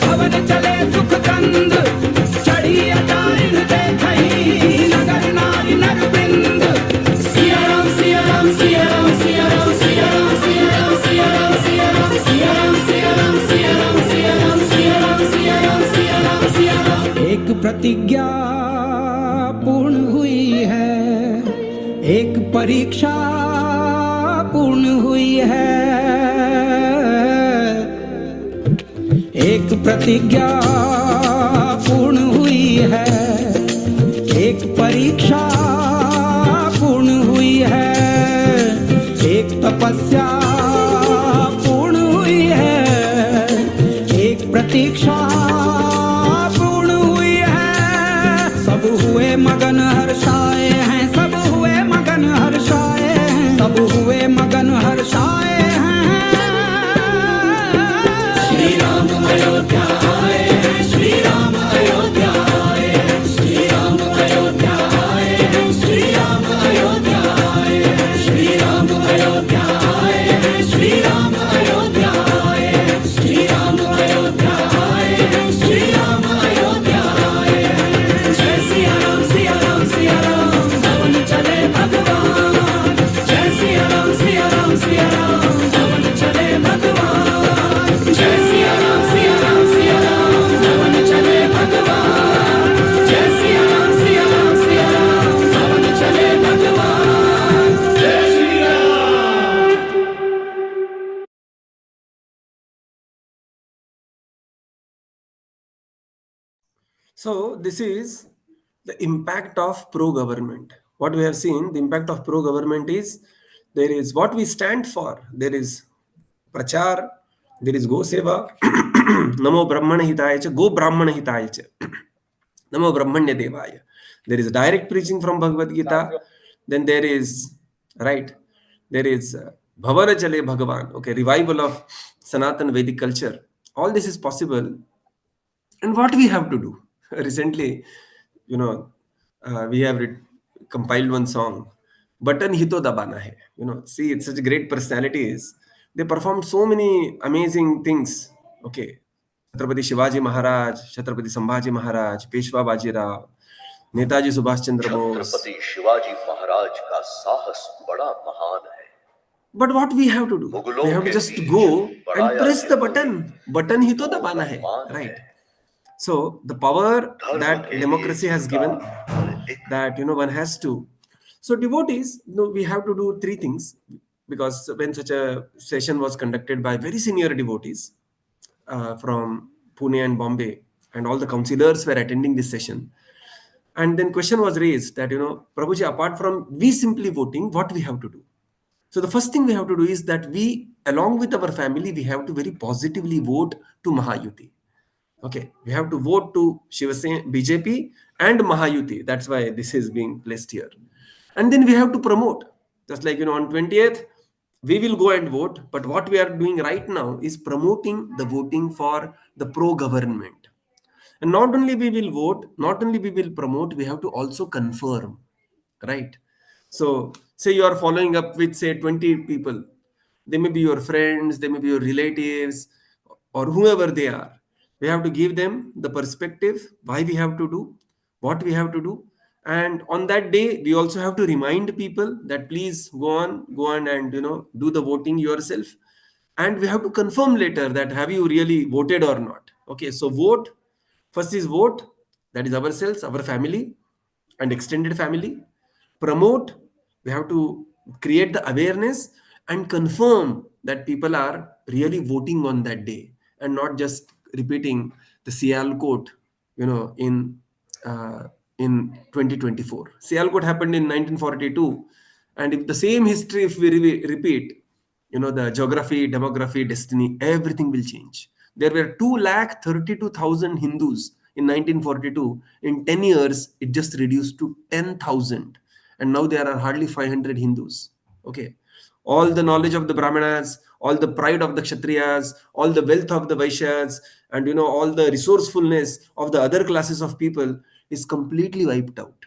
भवन चले सुख कंद, चढ़ी अटारिन देखई नगर नारी नर बिंद। सिया राम सिया राम सिया राम सिया राम सिया राम सिया राम सिया राम सिया राम सिया राम सिया राम सिया राम सिया राम सिया राम सिया राम सिया राम सिया राम। एक प्रतिज्ञा पूर्ण हुई है, एक परीक्षा पूर्ण हुई है, एक प्रतिज्ञा पूर्ण हुई है, एक परीक्षा पूर्ण हुई है, एक तपस्या पूर्ण हुई है, एक प्रतीक्षा पूर्ण हुई है। सब हुए मगन हर्षाए हैं, सब हुए मगन हर्षाए हैं, सब हुए मगन हर्षाए हैं। श्री राम अयोध्या आए हैं, श्री राम अयोध्या आए हैं, श्री राम अयोध्या आए हैं, श्री राम अयोध्या आए हैं, श्री राम अयोध्या आए हैं, श्री राम अयोध्या आए हैं, श्री राम अयोध्या आए हैं, श्री राम अयोध्या आए हैं। जय सिया राम सिया राम सिया राम, नवन चले भगवान। जय सिया राम सिया राम सिया राम, नवन चले भगवान। जय सिया राम सिया राम सिया राम, नवन चले भगवान। जय सिया राम सिया राम सिया राम, नवन चले भगवान। जय Shri Ram. So this is the impact of pro-government. What we have seen, the impact of pro-government is there is what we stand for. There is prachar, there is go seva, namo brahmana hitaya cha, go brahmana hitaya cha, namo brahmanya devaya. There is direct preaching from Bhagavad Gita. Then there is, right, there is bhavana chale bhagavan, okay, revival of Sanatan Vedic culture. All this is possible. And what we have to do? Recently, we have compiled one song, Button Hito Dabana Hai. See, it's such great personalities. They performed so many amazing things. Okay. Chhatrapati Shivaji Maharaj, Chhatrapati Sambhaji Maharaj, Peshwa Bajirao, Netaji Subhash Chandra Bose. Chhatrapati Shivaji Maharaj का साहस बड़ा महान है. But what we have to do? We have to just go and press the button. Button ही तो दबाना है, right? So the power that democracy has given, that one has to. So devotees, we have to do three things, because when such a session was conducted by very senior devotees from Pune and Bombay, and all the councillors were attending this session. And then question was raised that, Prabhuji, apart from we simply voting, what we have to do? So the first thing we have to do is that we, along with our family, we have to very positively vote to Mahayuti. Okay, we have to vote to Shiva Sena, BJP and Mahayuti. That's why this is being placed here. And then we have to promote. Just like, on 20th, we will go and vote. But what we are doing right now is promoting the voting for the pro-government. And not only we will vote, not only we will promote, we have to also confirm, right? So say you are following up with, say, 20 people. They may be your friends, they may be your relatives, or whoever they are. We have to give them the perspective, why we have to do, what we have to do. And on that day, we also have to remind people that please go on and, do the voting yourself. And we have to confirm later that have you really voted or not. Okay, so vote. First is vote, that is ourselves, our family and extended family. Promote, we have to create the awareness and confirm that people are really voting on that day and not just repeating the Sialkot, in 2024. Sialkot happened in 1942. And if the same history, if we repeat, the geography, demography, destiny, everything will change. There were 232,000 Hindus in 1942. In 10 years, it just reduced to 10,000. And now there are hardly 500 Hindus. Okay. All the knowledge of the Brahmanas, all the pride of the Kshatriyas, all the wealth of the Vaishyas, and all the resourcefulness of the other classes of people is completely wiped out.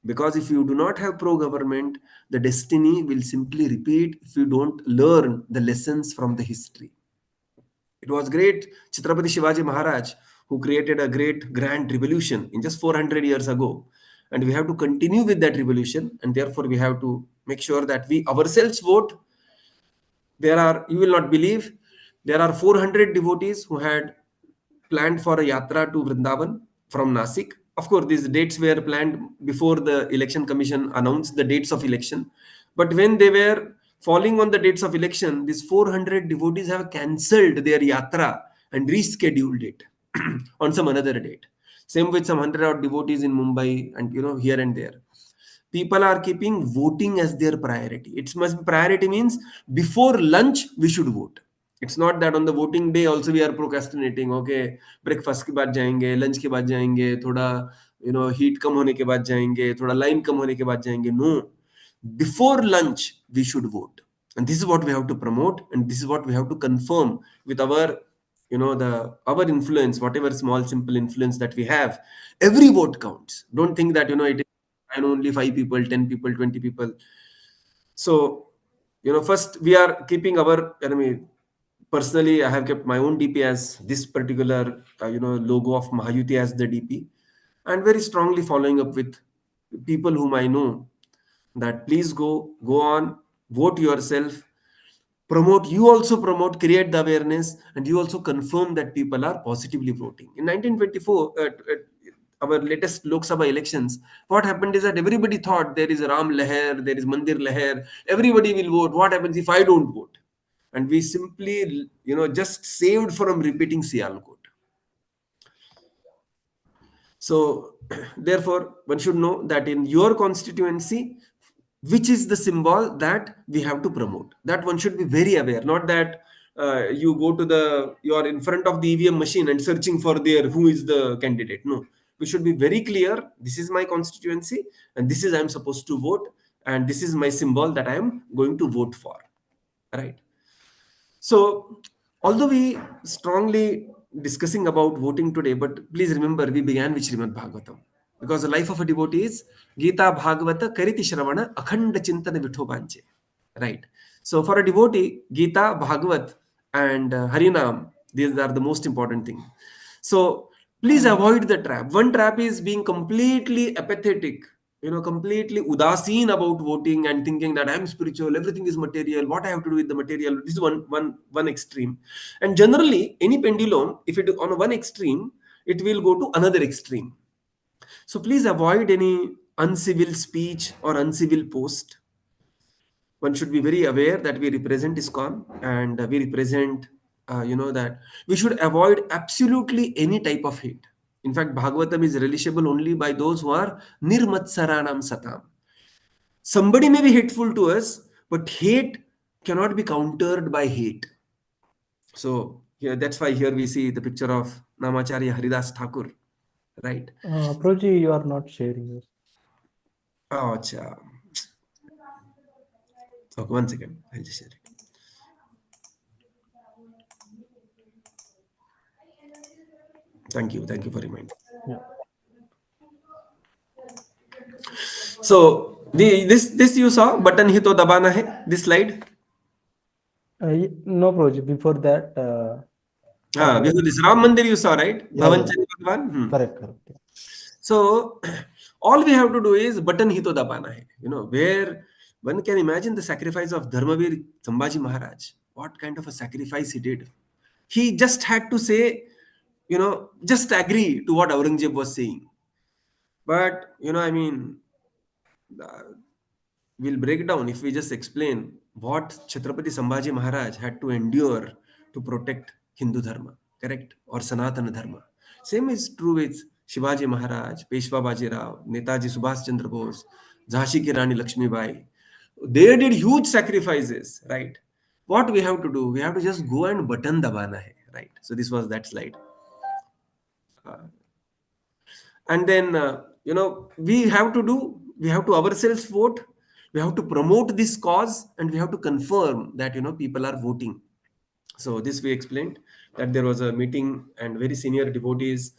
Because if you do not have pro-government, the destiny will simply repeat if you don't learn the lessons from the history. It was great Chhatrapati Shivaji Maharaj who created a great grand revolution in just 400 years ago. And we have to continue with that revolution. And therefore, we have to make sure that we ourselves vote. You will not believe, there are 400 devotees who had planned for a yatra to Vrindavan from Nasik. Of course, these dates were planned before the election commission announced the dates of election. But when they were falling on the dates of election, these 400 devotees have cancelled their yatra and rescheduled it on some another date. Same with some 100 odd devotees in Mumbai and here and there. People are keeping voting as their priority. It must be priority means before lunch we should vote. It's not that on the voting day also we are procrastinating. Okay, breakfast के बाद जाएंगे, lunch के बाद जाएंगे, थोड़ा heat कम होने के बाद जाएंगे, थोड़ा line कम होने के बाद जाएंगे. No, before lunch we should vote, and this is what we have to promote, and this is what we have to confirm with our our influence, whatever small simple influence that we have. Every vote counts. Don't think that it is and only 5 people, 10 people, 20 people. So, first we are keeping our, personally, I have kept my own DP as this particular, logo of Mahayuti as the DP, and very strongly following up with people whom I know that please go on, vote yourself, promote, you also promote, create the awareness, and you also confirm that people are positively voting. In 1924, our latest Lok Sabha elections, what happened is that everybody thought there is a Ram Leher, there is Mandir Leher, everybody will vote. What happens if I don't vote? And we simply, just saved from repeating Sialkot. So, therefore, one should know that in your constituency, which is the symbol that we have to promote. That one should be very aware. Not that you go to you are in front of the EVM machine and searching for who is the candidate. No, we should be very clear. This is my constituency, and this is I am supposed to vote, and this is my symbol that I am going to vote for. Right. So, although we strongly discussing about voting today, but please remember we began with Srimad Bhagavatam. Because the life of a devotee is Gita Bhagavata Kariti Shravana Akhanda Chintana Vithobanche. Right. So for a devotee, Gita, Bhagavat, and Harinam, these are the most important things. So please avoid the trap. One trap is being completely apathetic, completely udasin about voting and thinking that I'm spiritual, everything is material, what I have to do with the material. This is one extreme. And generally, any pendulum, if it is on one extreme, it will go to another extreme. So please avoid any uncivil speech or uncivil post. One should be very aware that we represent ISKCON and we represent, that we should avoid absolutely any type of hate. In fact, Bhagavatam is relishable only by those who are nirmatsaranam satam. Somebody may be hateful to us, but hate cannot be countered by hate. So that's why here we see the picture of Namacharya Haridas Thakur, right? Proji, you are not sharing this. Oh, acha. Okay, 1 second. I'll just share it. Thank you for reminding. Yeah. So this you saw button hi to dabana hai, this slide. No, Proji. Before that, Before this Ram Mandir you saw, right? Yeah, Bhavan yeah. Chari Bhagwan. Correct. Yeah. So all we have to do is button hi to dabana hai. Where one can imagine the sacrifice of Dharmavir Sambhaji Maharaj. What kind of a sacrifice he did. He just had to say, just agree to what Aurangzeb was saying. But, we'll break down if we just explain what Chhatrapati Sambhaji Maharaj had to endure to protect Hindu Dharma, correct? Or Sanatana Dharma. Same is true with Shivaji Maharaj, Peshwa Bajirao, Netaji Subhash Chandra Bose, Jhansi ki Rani Lakshmi Bai. They did huge sacrifices, right? What we have to do? We have to just go and button dabana hai, right? So this was that slide. And then we have to ourselves vote, we have to promote this cause, and we have to confirm that people are voting. So this we explained that there was a meeting and very senior devotees,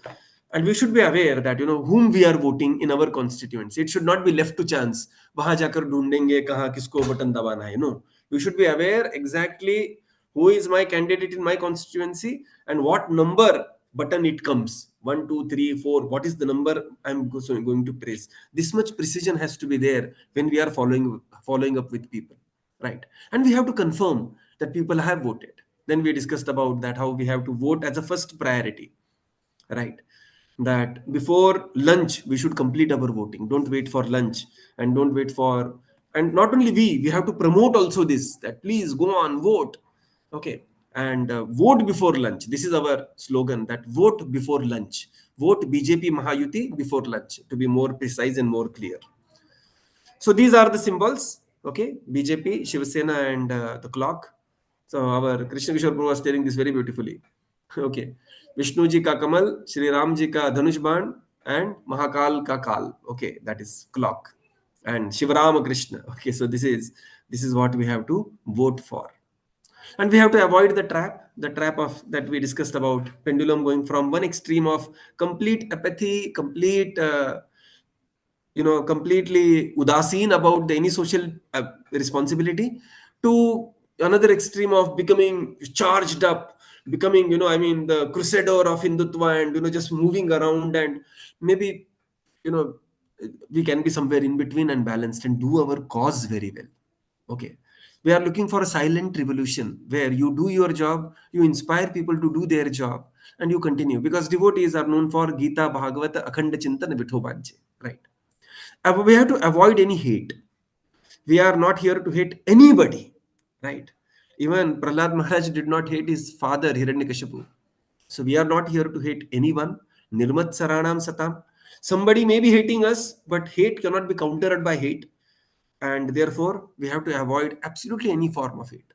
and we should be aware that whom we are voting in our constituency. It should not be left to chance. वहां जाकर ढूंढेंगे कहाँ किसको button दबाना है. No, we should be aware exactly who is my candidate in my constituency and what number button it comes. 1, 2, 3, 4. What is the number I'm going to press? This much precision has to be there when we are following up with people, right? And we have to confirm that people have voted. Then we discussed about that how we have to vote as a first priority, right? that before lunch we should complete our voting. Don't wait for lunch, and don't wait for, and not only we have to promote also this, that please go on, vote. Okay. And vote before lunch. This is our slogan, that vote before lunch. Vote BJP Mahayuti before lunch, to be more precise and more clear. So these are the symbols. Okay, BJP, Shiv Sena, and the clock. So our Krishna Kishore Prabhu was telling this very beautifully. Okay, Vishnu ji ka Kamal, Shri Ram ji ka Dhanush Ban, and Mahakal ka Kal. Okay, that is clock, and Shivaram Krishna. Okay, so this is what we have to vote for, and we have to avoid the trap of that we discussed about, pendulum going from one extreme of complete apathy, complete. Completely udasin about any social responsibility, to another extreme of becoming charged up, becoming, the crusader of Hindutva, and, just moving around, and maybe, you know, we can be somewhere in between and balanced and do our cause very well. Okay. We are looking for a silent revolution where you do your job, you inspire people to do their job, and you continue, because devotees are known for Gita, Bhagavata, Akhanda Chintan, Vithobanche, right? We have to avoid any hate. We are not here to hate anybody, right? Even Prahlad Maharaj did not hate his father Hiranyakashipu. So we are not here to hate anyone. Nirmat Saranam Satam. Somebody may be hating us, but hate cannot be countered by hate. And therefore, we have to avoid absolutely any form of hate.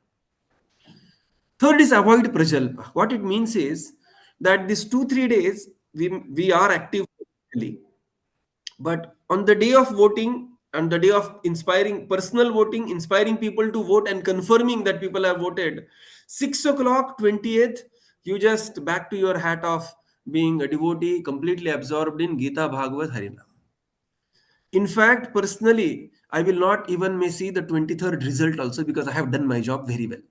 Third is avoid prajalpa. What it means is that these 2-3 days we are active politically. But on the day of voting and the day of inspiring personal voting, inspiring people to vote and confirming that people have voted, 6 o'clock, 20th, you just back to your hat of being a devotee, completely absorbed in Gita, Bhagavad, Harinam. In fact, personally, I will not even may see the 23rd result also, because I have done my job very well.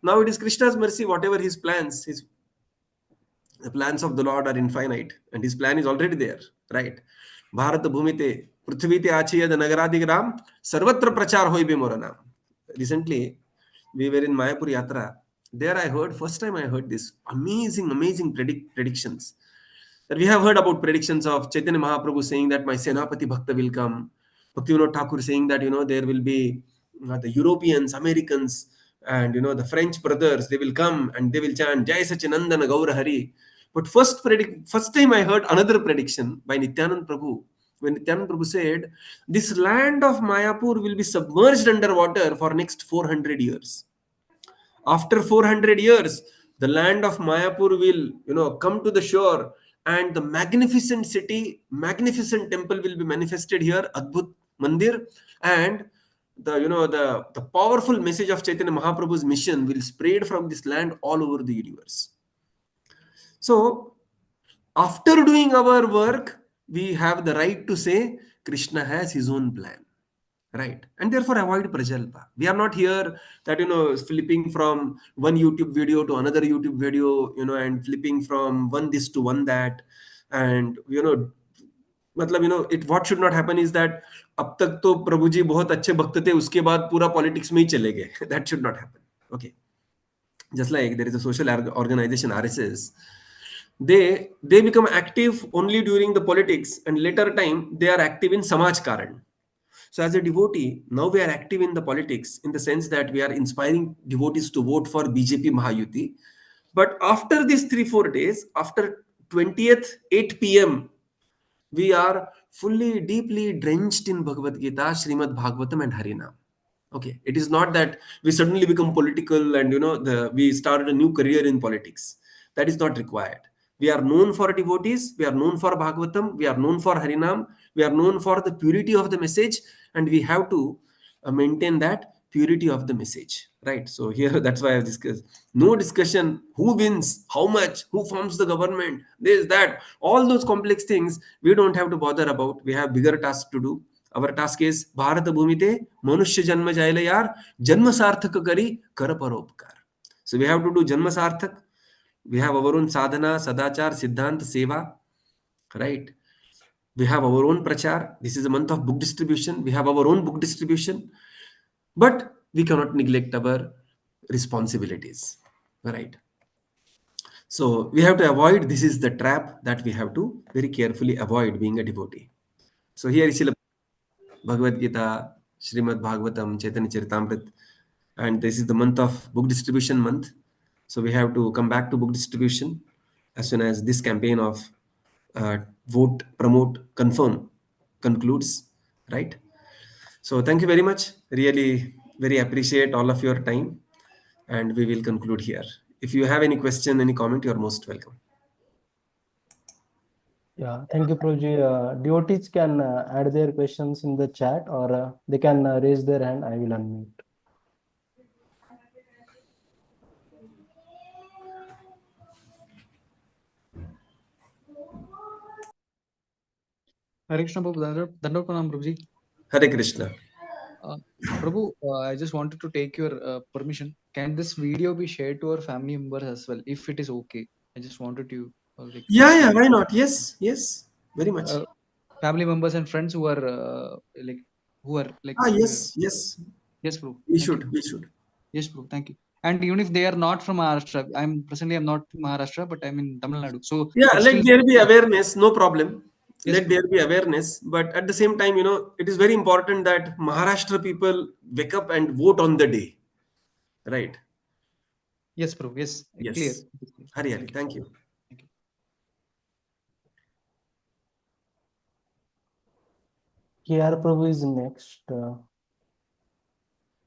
Now it is Krishna's mercy, whatever his plans, the plans of the Lord are infinite, and his plan is already there, right? Bharat Bhumite, Prithvite Achiyad Nagaradigram, Sarvatra Prachar Hoibe Moranam. Recently, we were in Mayapur Yatra. There I heard, first time I heard this amazing predictions. That we have heard about predictions of Chaitanya Mahaprabhu saying that my Senapati Bhakta will come. Bhaktivinoda Thakur saying that, there will be the Europeans, Americans, and, the French brothers, they will come and they will chant Jai Sachinandana Gaura Hari. But first time I heard another prediction by Nityanand Prabhu, when Nityanand Prabhu said, this land of Mayapur will be submerged underwater for next 400 years. After 400 years, the land of Mayapur will, come to the shore, and the magnificent city, magnificent temple will be manifested here, Adbhut Mandir, and the powerful message of Chaitanya Mahaprabhu's mission will spread from this land all over the universe. So, after doing our work, we have the right to say Krishna has his own plan, right? And therefore avoid prajalpa. We are not here that, flipping from one YouTube video to another YouTube video, and flipping from one this to one that, and it what should not happen is that अब तक तो प्रभु जी बहुत अच्छे भक्त थे, उसके बाद पूरा पॉलिटिक्स में ही चले गए. That should not happen. Okay. Just like there is a social organization RSS, they become active only during the politics, and later time they are active in Samaj Karan. So as a devotee, now we are active in the politics in the sense that we are inspiring devotees to vote for BJP Mahayuti. But after these 3-4 days, after 20th 8 p.m., we are fully deeply drenched in Bhagavad Gita, Srimad Bhagavatam, and Harinam. Okay, it is not that we suddenly become political and we started a new career in politics. That is not required. We are known for devotees, we are known for Bhagavatam, we are known for Harinam, we are known for the purity of the message, and we have to maintain that purity of the message, right? So here, that's why I have discussed. No discussion who wins, how much, who forms the government, this, that, all those complex things we don't have to bother about. We have bigger tasks to do. Our task is Bharat Bhumite Manushya Janma Jaile Yar Janma Sarthak Kari Kar Paropkar. So we have to do Janma Sarthak. We have our own sadhana, sadachar, siddhant, seva, right? We have our own prachar. This is a month of book distribution. We have our own book distribution. But we cannot neglect our responsibilities, right? So we have to avoid, this is the trap that we have to very carefully avoid being a devotee. So here is Bhagavad Gita, Srimad Bhagavatam, Chaitanya Charitamrita, and this is the month of book distribution month. So we have to come back to book distribution as soon as this campaign of vote, promote, confirm concludes, right? So thank you very much. Really, very appreciate all of your time, and we will conclude here. If you have any question, any comment, you are most welcome. Yeah, thank you, Prabhuji. Devotees can add their questions in the chat, or they can raise their hand. I will unmute. Hare Krishna Prabhu, Dandavat Pranam Prabhuji. Hare Krishna. Prabhu, I just wanted to take your permission. Can this video be shared to our family members as well, if it is okay? I just wanted to Yeah, why not? Yes, yes, very much. Family members and friends who are Yes, yes. yes, Prabhu. We Thank should, you. we should. Yes, Prabhu. Thank you. And even if they are not from Maharashtra, I'm not from Maharashtra, but I'm in Tamil Nadu. So Yeah, it let still there be awareness, no problem. Yes, Let bro. there be awareness. But at the same time, it is very important that Maharashtra people wake up and vote on the day. Right? Yes, Prabhu. Yes, clear. Yes. Hari Hari. Thank you. Thank you. KR Prabhu is next.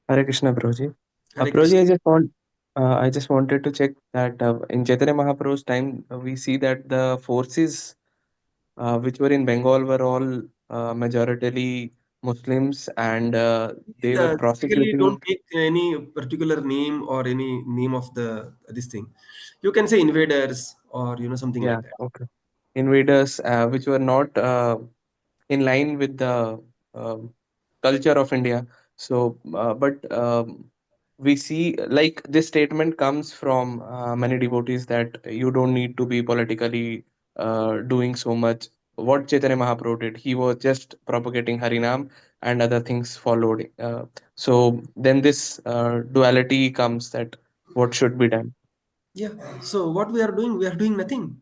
Hare Krishna, Prabhuji. Hare Prabhuji, Krishna. I just wanted to check that in Chaitanya Mahaprabhu's time, we see that the forces which were in Bengal were all majoritarily Muslims, and they were Typically, prosecuting. don't take any particular name or any name of the this thing. You can say invaders or something Yeah, like that. okay. Invaders, which were not in line with the um, culture of India. So, but we see like this statement comes from many devotees that you don't need to be politically doing so much. What Chaitanya Mahaprabhu did, he was just propagating Harinam and other things followed. So then this duality comes that what should be done. Yeah. So what we are doing nothing.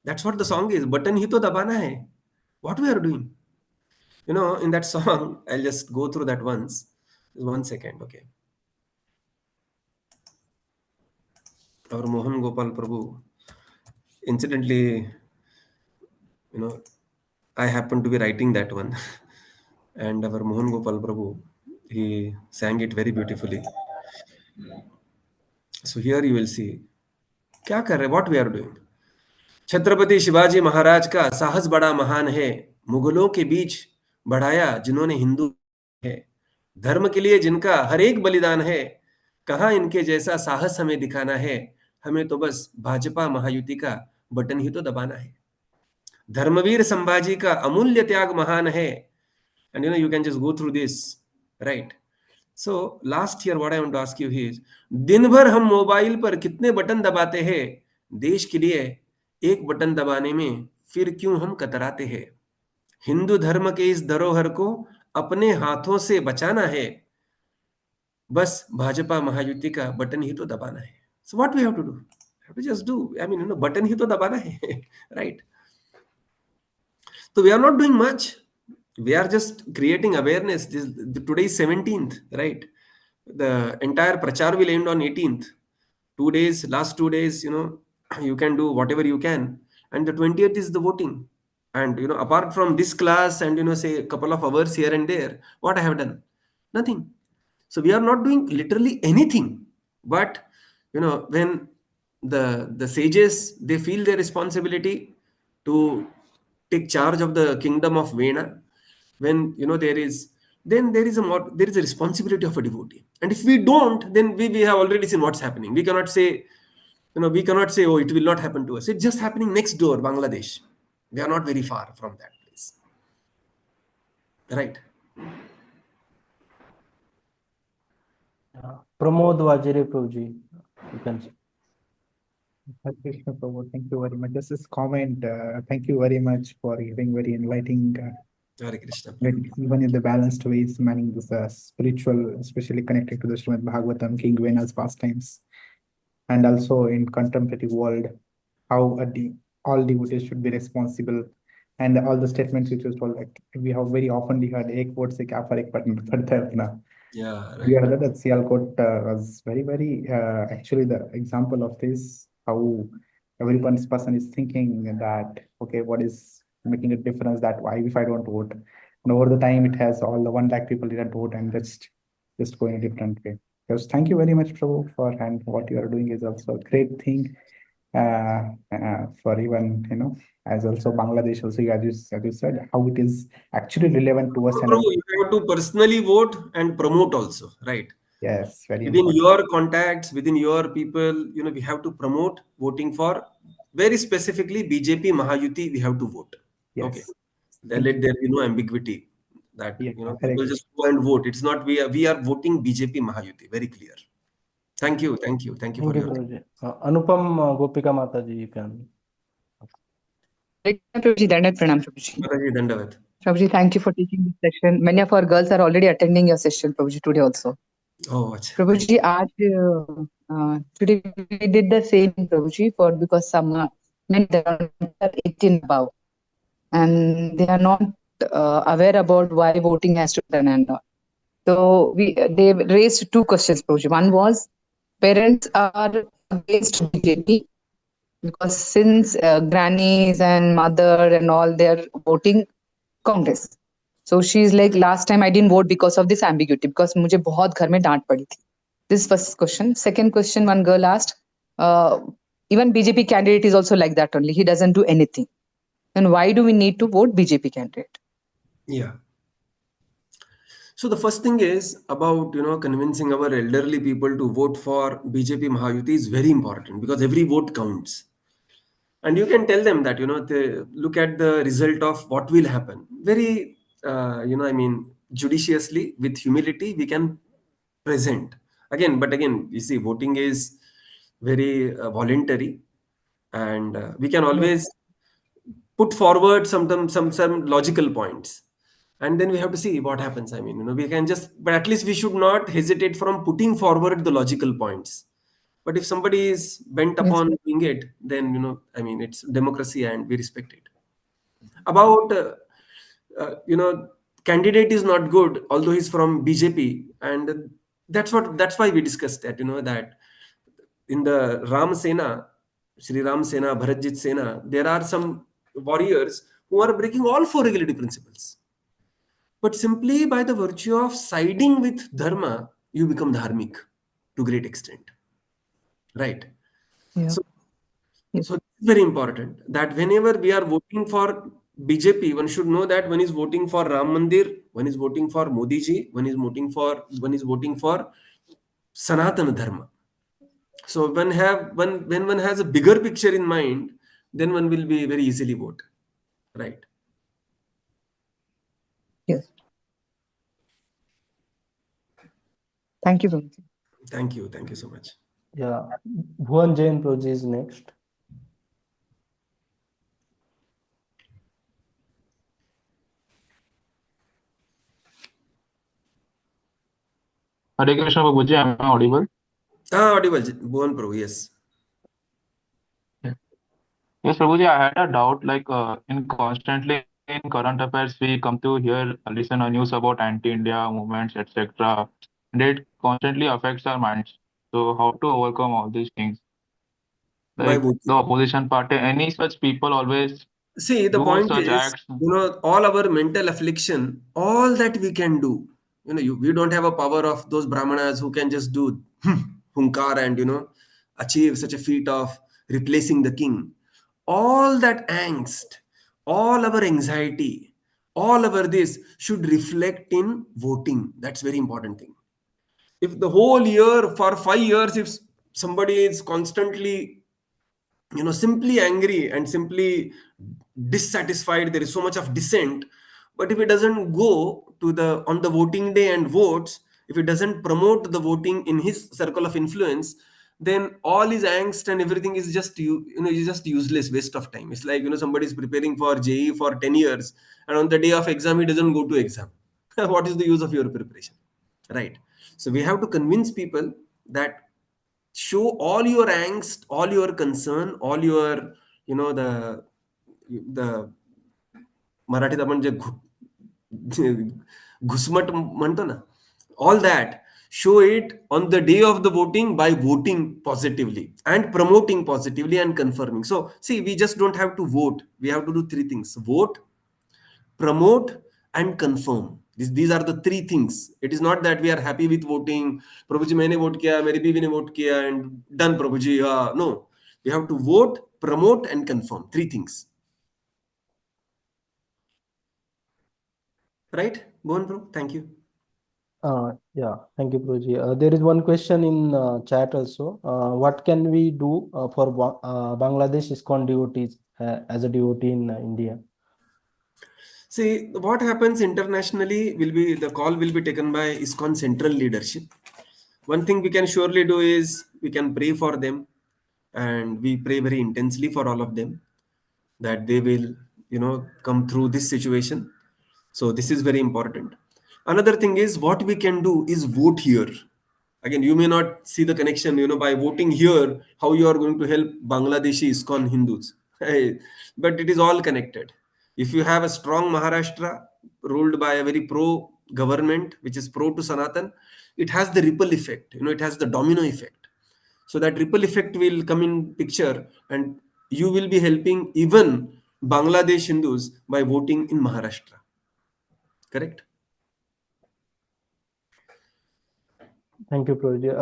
That's what the song is. Button hi to dabana hai. What we are doing? In that song, I'll just go through that once. 1 second, okay. Our Mohan Gopal Prabhu, incidentally, I happened to be writing that one. And our Mohan Gopal Prabhu, he sang it very beautifully. So here you will see, क्या कर रहे, what we are doing. Chhatrapati Shivaji Maharaj का साहस बड़ा महान है, मुगलों के बीच बढ़ाया जिन्होंने हिंदू है, धर्म के लिए जिनका हर एक बलिदान है, कहाँ इनके जैसा साहस हमें दिखाना है, हमें तो बस भाजपा महायुति का बटन ही तो दबाना है. धर्मवीर संभाजी का अमूल्य त्याग महान है. And you can just go through this, right? So last year what I want to ask you is, दिन भर हम मोबाइल पर कितने बटन दबाते हैं देश के लिए, एक बटन दबाने में फिर क्यों हम कतराते हैं. हिंदू धर्म के इस धरोहर को अपने हाथों से बचाना है, बस भाजपा महायुति का बटन ही तो दबाना है. So what we have to do? We have to just do. I mean, button ही तो दबाना है, right? So we are not doing much. We are just creating awareness. Today is 17th, right? The entire prachar will end on 18th. 2 days, last 2 days, you can do whatever you can. And the 20th is the voting. And, apart from this class and, say a couple of hours here and there, what I have done? Nothing. So we are not doing literally anything. But, when the sages, they feel their responsibility to take charge of the kingdom of Vena, when there is a responsibility of a devotee. And if we don't, then we have already seen what's happening. We cannot say, oh, it will not happen to us. It's just happening next door, Bangladesh. We are not very far from that place, right? Pramod Vajre Prabhuji, you can say. Hare Krishna Prabhu, thank you very much. Just this comment, thank you very much for giving very enlightening, Hare Krishna. even in the balanced ways, manning this spiritual, especially connected to the Srimad Bhagavatam, King Vena's pastimes, and also in contemplative world, how all devotees should be responsible, and all the statements which was told, like we have very oftenly heard, "Ek vote se kya farak padta hai apna." Yeah, You right. heard that Sialkot was very actually the example of this, how every person is thinking that, okay, what is making a difference, that why if I don't vote? And over the time, it has all the 1 lakh people didn't vote, and that's just going a different way. Because thank you very much, Prabhu, for and what you are doing is also a great thing for even, as also Bangladesh also, as you said, how it is actually relevant to us, So, and Prabhu, you have to personally vote and promote also, right? yes, very Within important. your contacts, within your people, we have to promote voting for very specifically BJP Mahayuti. We have to vote. Okay, Yes. then Thank let you. there be no ambiguity that Yeah, people correct. just go and vote. It's not we are voting BJP Mahayuti. Very clear. Thank you Thank for you, your thing. Prabhuji. Anupam Gopika Mataji, you can. Prabhuji, Dandavat Pranam, Prabhuji. Mataji, Dandavat. Prabhuji, thank you for teaching this session. Many of our girls are already attending your session, Prabhuji, today also. Oh, acha. Prabhuji, today we did the same, Prabhuji, because some men they are 18 above, and they are not aware about why voting has to be done and all. So they raised two questions, Prabhuji. One was parents are against BJP because since grannies and mother and all they're voting Congress. So she's like, last time I didn't vote because of this ambiguity, because मुझे बहुत घर में डांट पड़ी थी. This first question. Second question, one girl asked, even BJP candidate is also like that only. He doesn't do anything. Then why do we need to vote BJP candidate? Yeah. So the first thing is about convincing our elderly people to vote for BJP Mahayuti is very important because every vote counts. And you can tell them that they look at the result of what will happen very judiciously, with humility we can present again. But again, you see, voting is very voluntary, and we can always put forward some logical points, and then we have to see what happens. We can just, but at least we should not hesitate from putting forward the logical points. But if somebody is bent Yes. upon doing it, then it's democracy and we respect it. About candidate is not good, although he's from BJP, and that's why we discussed that that in the Ram Sena, Sri Ram Sena, Bharatjit Sena, there are some warriors who are breaking all four regulative principles. But simply by the virtue of siding with dharma, you become dharmic to great extent, right? Yeah. So, Yes. so it's very important that whenever we are voting for BJP, one should know that one is voting for Ram Mandir, one is voting for Modi ji, one is voting for Sanatana Dharma. So when one has a bigger picture in mind, then one will be very easily vote, right? Yes. Thank you, Prabhuji. Thank you so much. Yeah, Bhuvan Jain Prabhuji is next. Hare Krishna Babuji, am I audible? Audible, Bhuvan Prabhu, yes. Yes, Prabhuji, I had a doubt. Like in constantly in current affairs, we come to hear, listen on news about anti-India movements, etc. And it constantly affects our minds. So how to overcome all these things? By Like voting. the opposition party, any such people always See, the do point such is, acts. all our mental affliction, all that we can do, we don't have a power of those brahmanas who can just do hunkar and, achieve such a feat of replacing the king. All that angst, all our anxiety, all our this should reflect in voting. That's very important thing. If the whole year, for 5 years, if somebody is constantly simply angry and simply dissatisfied, there is so much of dissent, but if it doesn't go to the on the voting day and votes, if it doesn't promote the voting in his circle of influence, then all his angst and everything is just is just useless, waste of time. It's like somebody is preparing for JE for 10 years, and on the day of exam he doesn't go to exam. What is the use of your preparation, right? So we have to convince people that show all your angst, all your concern, all your the मराठीत आपण जे घुसमट म्हणतो ना, all that, show it on the day of the voting by voting positively and promoting positively and confirming. So see, we just don't have to vote, we have to do three things: vote, promote, and confirm. These are the three things. It is not that we are happy with voting, prabhu ji maine vote kiya, meri beevi ne vote kiya, and done prabhu ji. No, we have to vote, promote, and confirm. Three things. Right, Bhuvan bro? Thank you. Yeah, thank you, Prabhuji. There is one question in chat also. What can we do for Bangladesh ISKCON devotees as a devotee in India? See, what happens internationally will be, the call will be taken by ISKCON central leadership. One thing we can surely do is we can pray for them, and we pray very intensely for all of them that they will, come through this situation. So this is very important. Another thing is, what we can do is vote here. Again, you may not see the connection, by voting here, how you are going to help Bangladeshi ISKCON Hindus. But it is all connected. If you have a strong Maharashtra ruled by a very pro government, which is pro to Sanatan, it has the ripple effect, it has the domino effect. So that ripple effect will come in picture, and you will be helping even Bangladesh Hindus by voting in Maharashtra. Correct? Thank you, Prabhuji.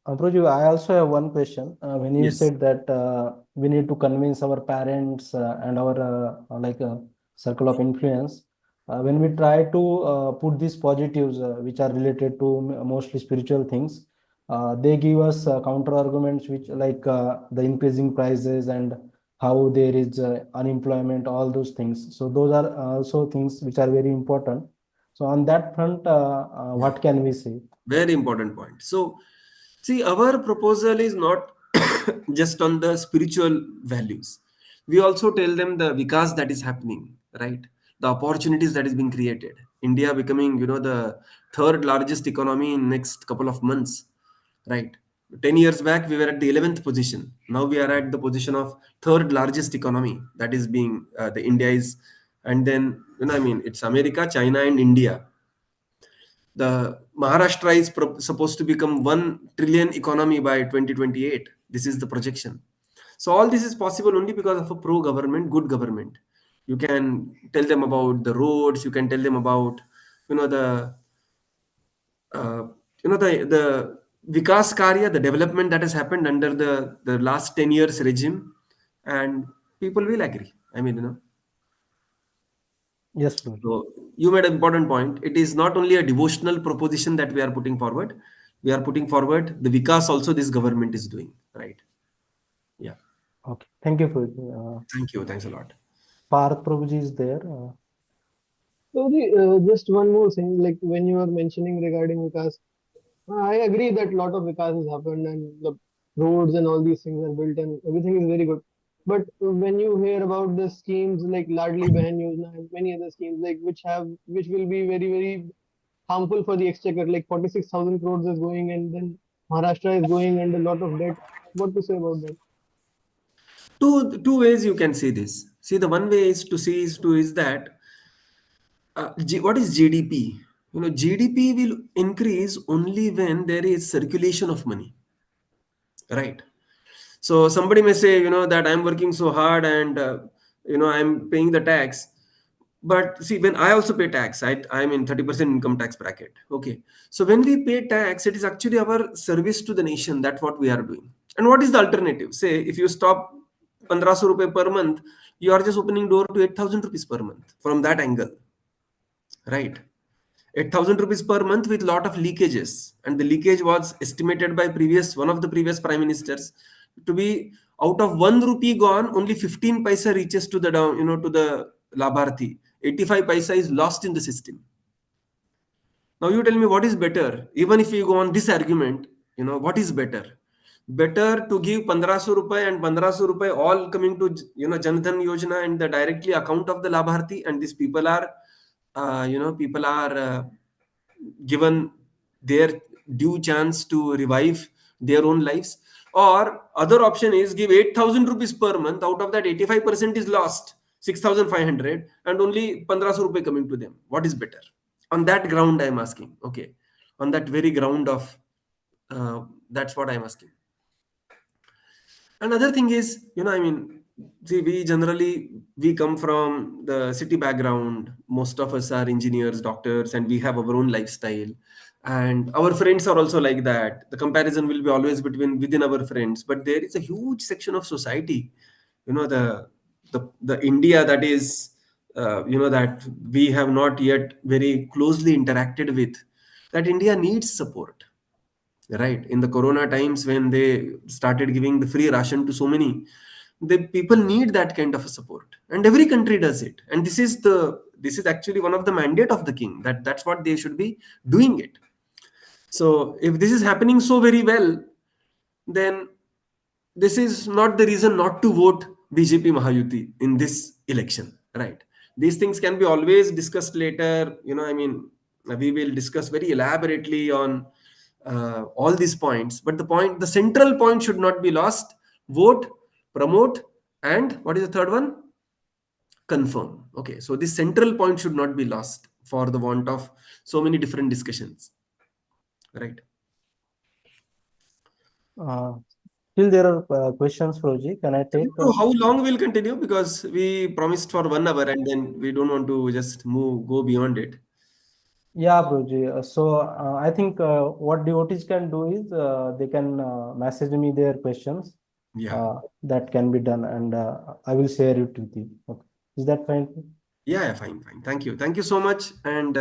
Prabhuji, I also have one question. When you Yes. said that we need to convince our parents and our circle of influence, when we try to put these positives which are related to mostly spiritual things, they give us counter arguments which the increasing prices and how there is unemployment, all those things. So those are also things which are very important. So on that front, what can we say? Very important point. So, see, our proposal is not just on the spiritual values. We also tell them the vikas that is happening, right? The opportunities that is being created. India becoming, the third largest economy in next couple of months, right? 10 years back, we were at the 11th position. Now we are at the position of third largest economy. That is being, the India is, and then, it's America, China, and India. The Maharashtra is supposed to become 1 trillion economy by 2028. This is the projection. So all this is possible only because of a pro government, good government. You can tell them about the roads. You can tell them about, the the vikas karya, the development that has happened under the last 10 years regime, and people will agree. Yes, Prabhuji. So you made an important point. It is not only a devotional proposition that we are putting forward. We are putting forward the vikas also this government is doing. Right. Yeah. Okay. Thank you, Prabhuji. Thank you. Thanks a lot. Parth Prabhuji is there. So just one more thing, like when you were mentioning regarding Vikas, I agree that a lot of Vikas has happened and the roads and all these things are built and everything is very good. But when you hear about the schemes like Ladli Behan Yojana and many other schemes like which will be very very harmful for the exchequer, like 46,000 crores is going and then Maharashtra is going and a lot of debt. What to say about that? Two ways you can see this. See, the one way is to see is that what is GDP? GDP will increase only when there is circulation of money. Right. So somebody may say, that I'm working so hard and, I'm paying the tax. But see, when I also pay tax, I'm in 30% income tax bracket. Okay. So when we pay tax, it is actually our service to the nation. That's what we are doing. And what is the alternative? Say, if you stop 1500 rupees per month, you are just opening door to 8,000 rupees per month from that angle. Right. 8,000 rupees per month with lot of leakages, and the leakage was estimated by one of the previous prime ministers to be, out of 1 rupee gone, only 15 paisa reaches to the down, to the labharthi. 85 paisa is lost in the system. Now you tell me what is better. Even if you go on this argument, what is better? Better to give 1500 rupees and 1500 rupees all coming to, Jan Dhan Yojana and the directly account of the labharthi, and these people are, given their due chance to revive their own lives, Or other option is give 8,000 rupees per month. Out of that, 85% is lost, 6,500, and only 1,500 rupees coming to them. What is better? On that ground, I'm asking. Okay, on that very ground of that's what I'm asking. Another thing is, I mean, see, we come from the city background. Most of us are engineers, doctors, and we have our own lifestyle. And our friends are also like that. The comparison will be always within our friends. But there is a huge section of society, the India that is, that we have not yet very closely interacted with. That India needs support, right? In the corona times, when they started giving the free ration to so many, the people need that kind of a support, and every country does it. And this is actually one of the mandate of the king, that's what they should be doing it. So if this is happening so very well, then this is not the reason not to vote BJP Mahayuti in this election, right? These things can be always discussed later. I mean, we will discuss very elaborately on all these points. But the central point should not be lost. Vote, promote, and what is the third one? Confirm. Okay, so this central point should not be lost for the want of so many different discussions, right? Still there are questions, Roji. Can I take? So how long we'll continue? Because we promised for 1 hour, and then we don't want to just go beyond it. Yeah, Broji. So I think what devotees can do is they can message me their questions. Yeah. That can be done, and I will share it with you. Okay. Is that fine? Yeah, fine. Thank you so much, and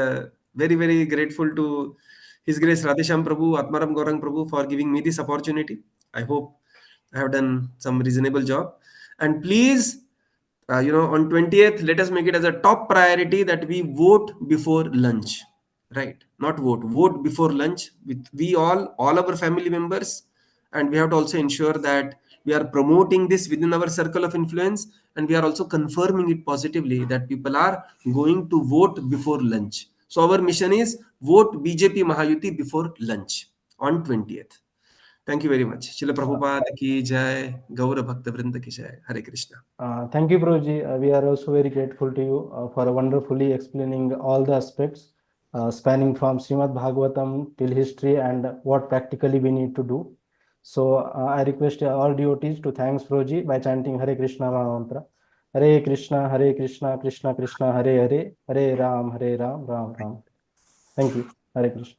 very, very grateful to His Grace Radhesham Prabhu, Atmaram Gaurang Prabhu, for giving me this opportunity. I hope I have done some reasonable job. And please, on 20th, let us make it as a top priority that we vote before lunch, right? Not vote before lunch with all our family members. And we have to also ensure that we are promoting this within our circle of influence, and we are also confirming it positively that people are going to vote before lunch. So our mission is vote BJP Mahayuti before lunch on 20th. Thank you very much. Srila Prabhupada ki jai, Gaura Bhakta Vrinda ki jai. Hare Krishna. Thank you, Broji. We are also very grateful to you for wonderfully explaining all the aspects spanning from Srimad Bhagavatam till history and what practically we need to do. So I request all devotees to thanks Broji by chanting Hare Krishna Mahamantra. Hare Krishna, Krishna Krishna, Hare Hare, Hare Ram, Ram Ram. Thank you. Hare Krishna.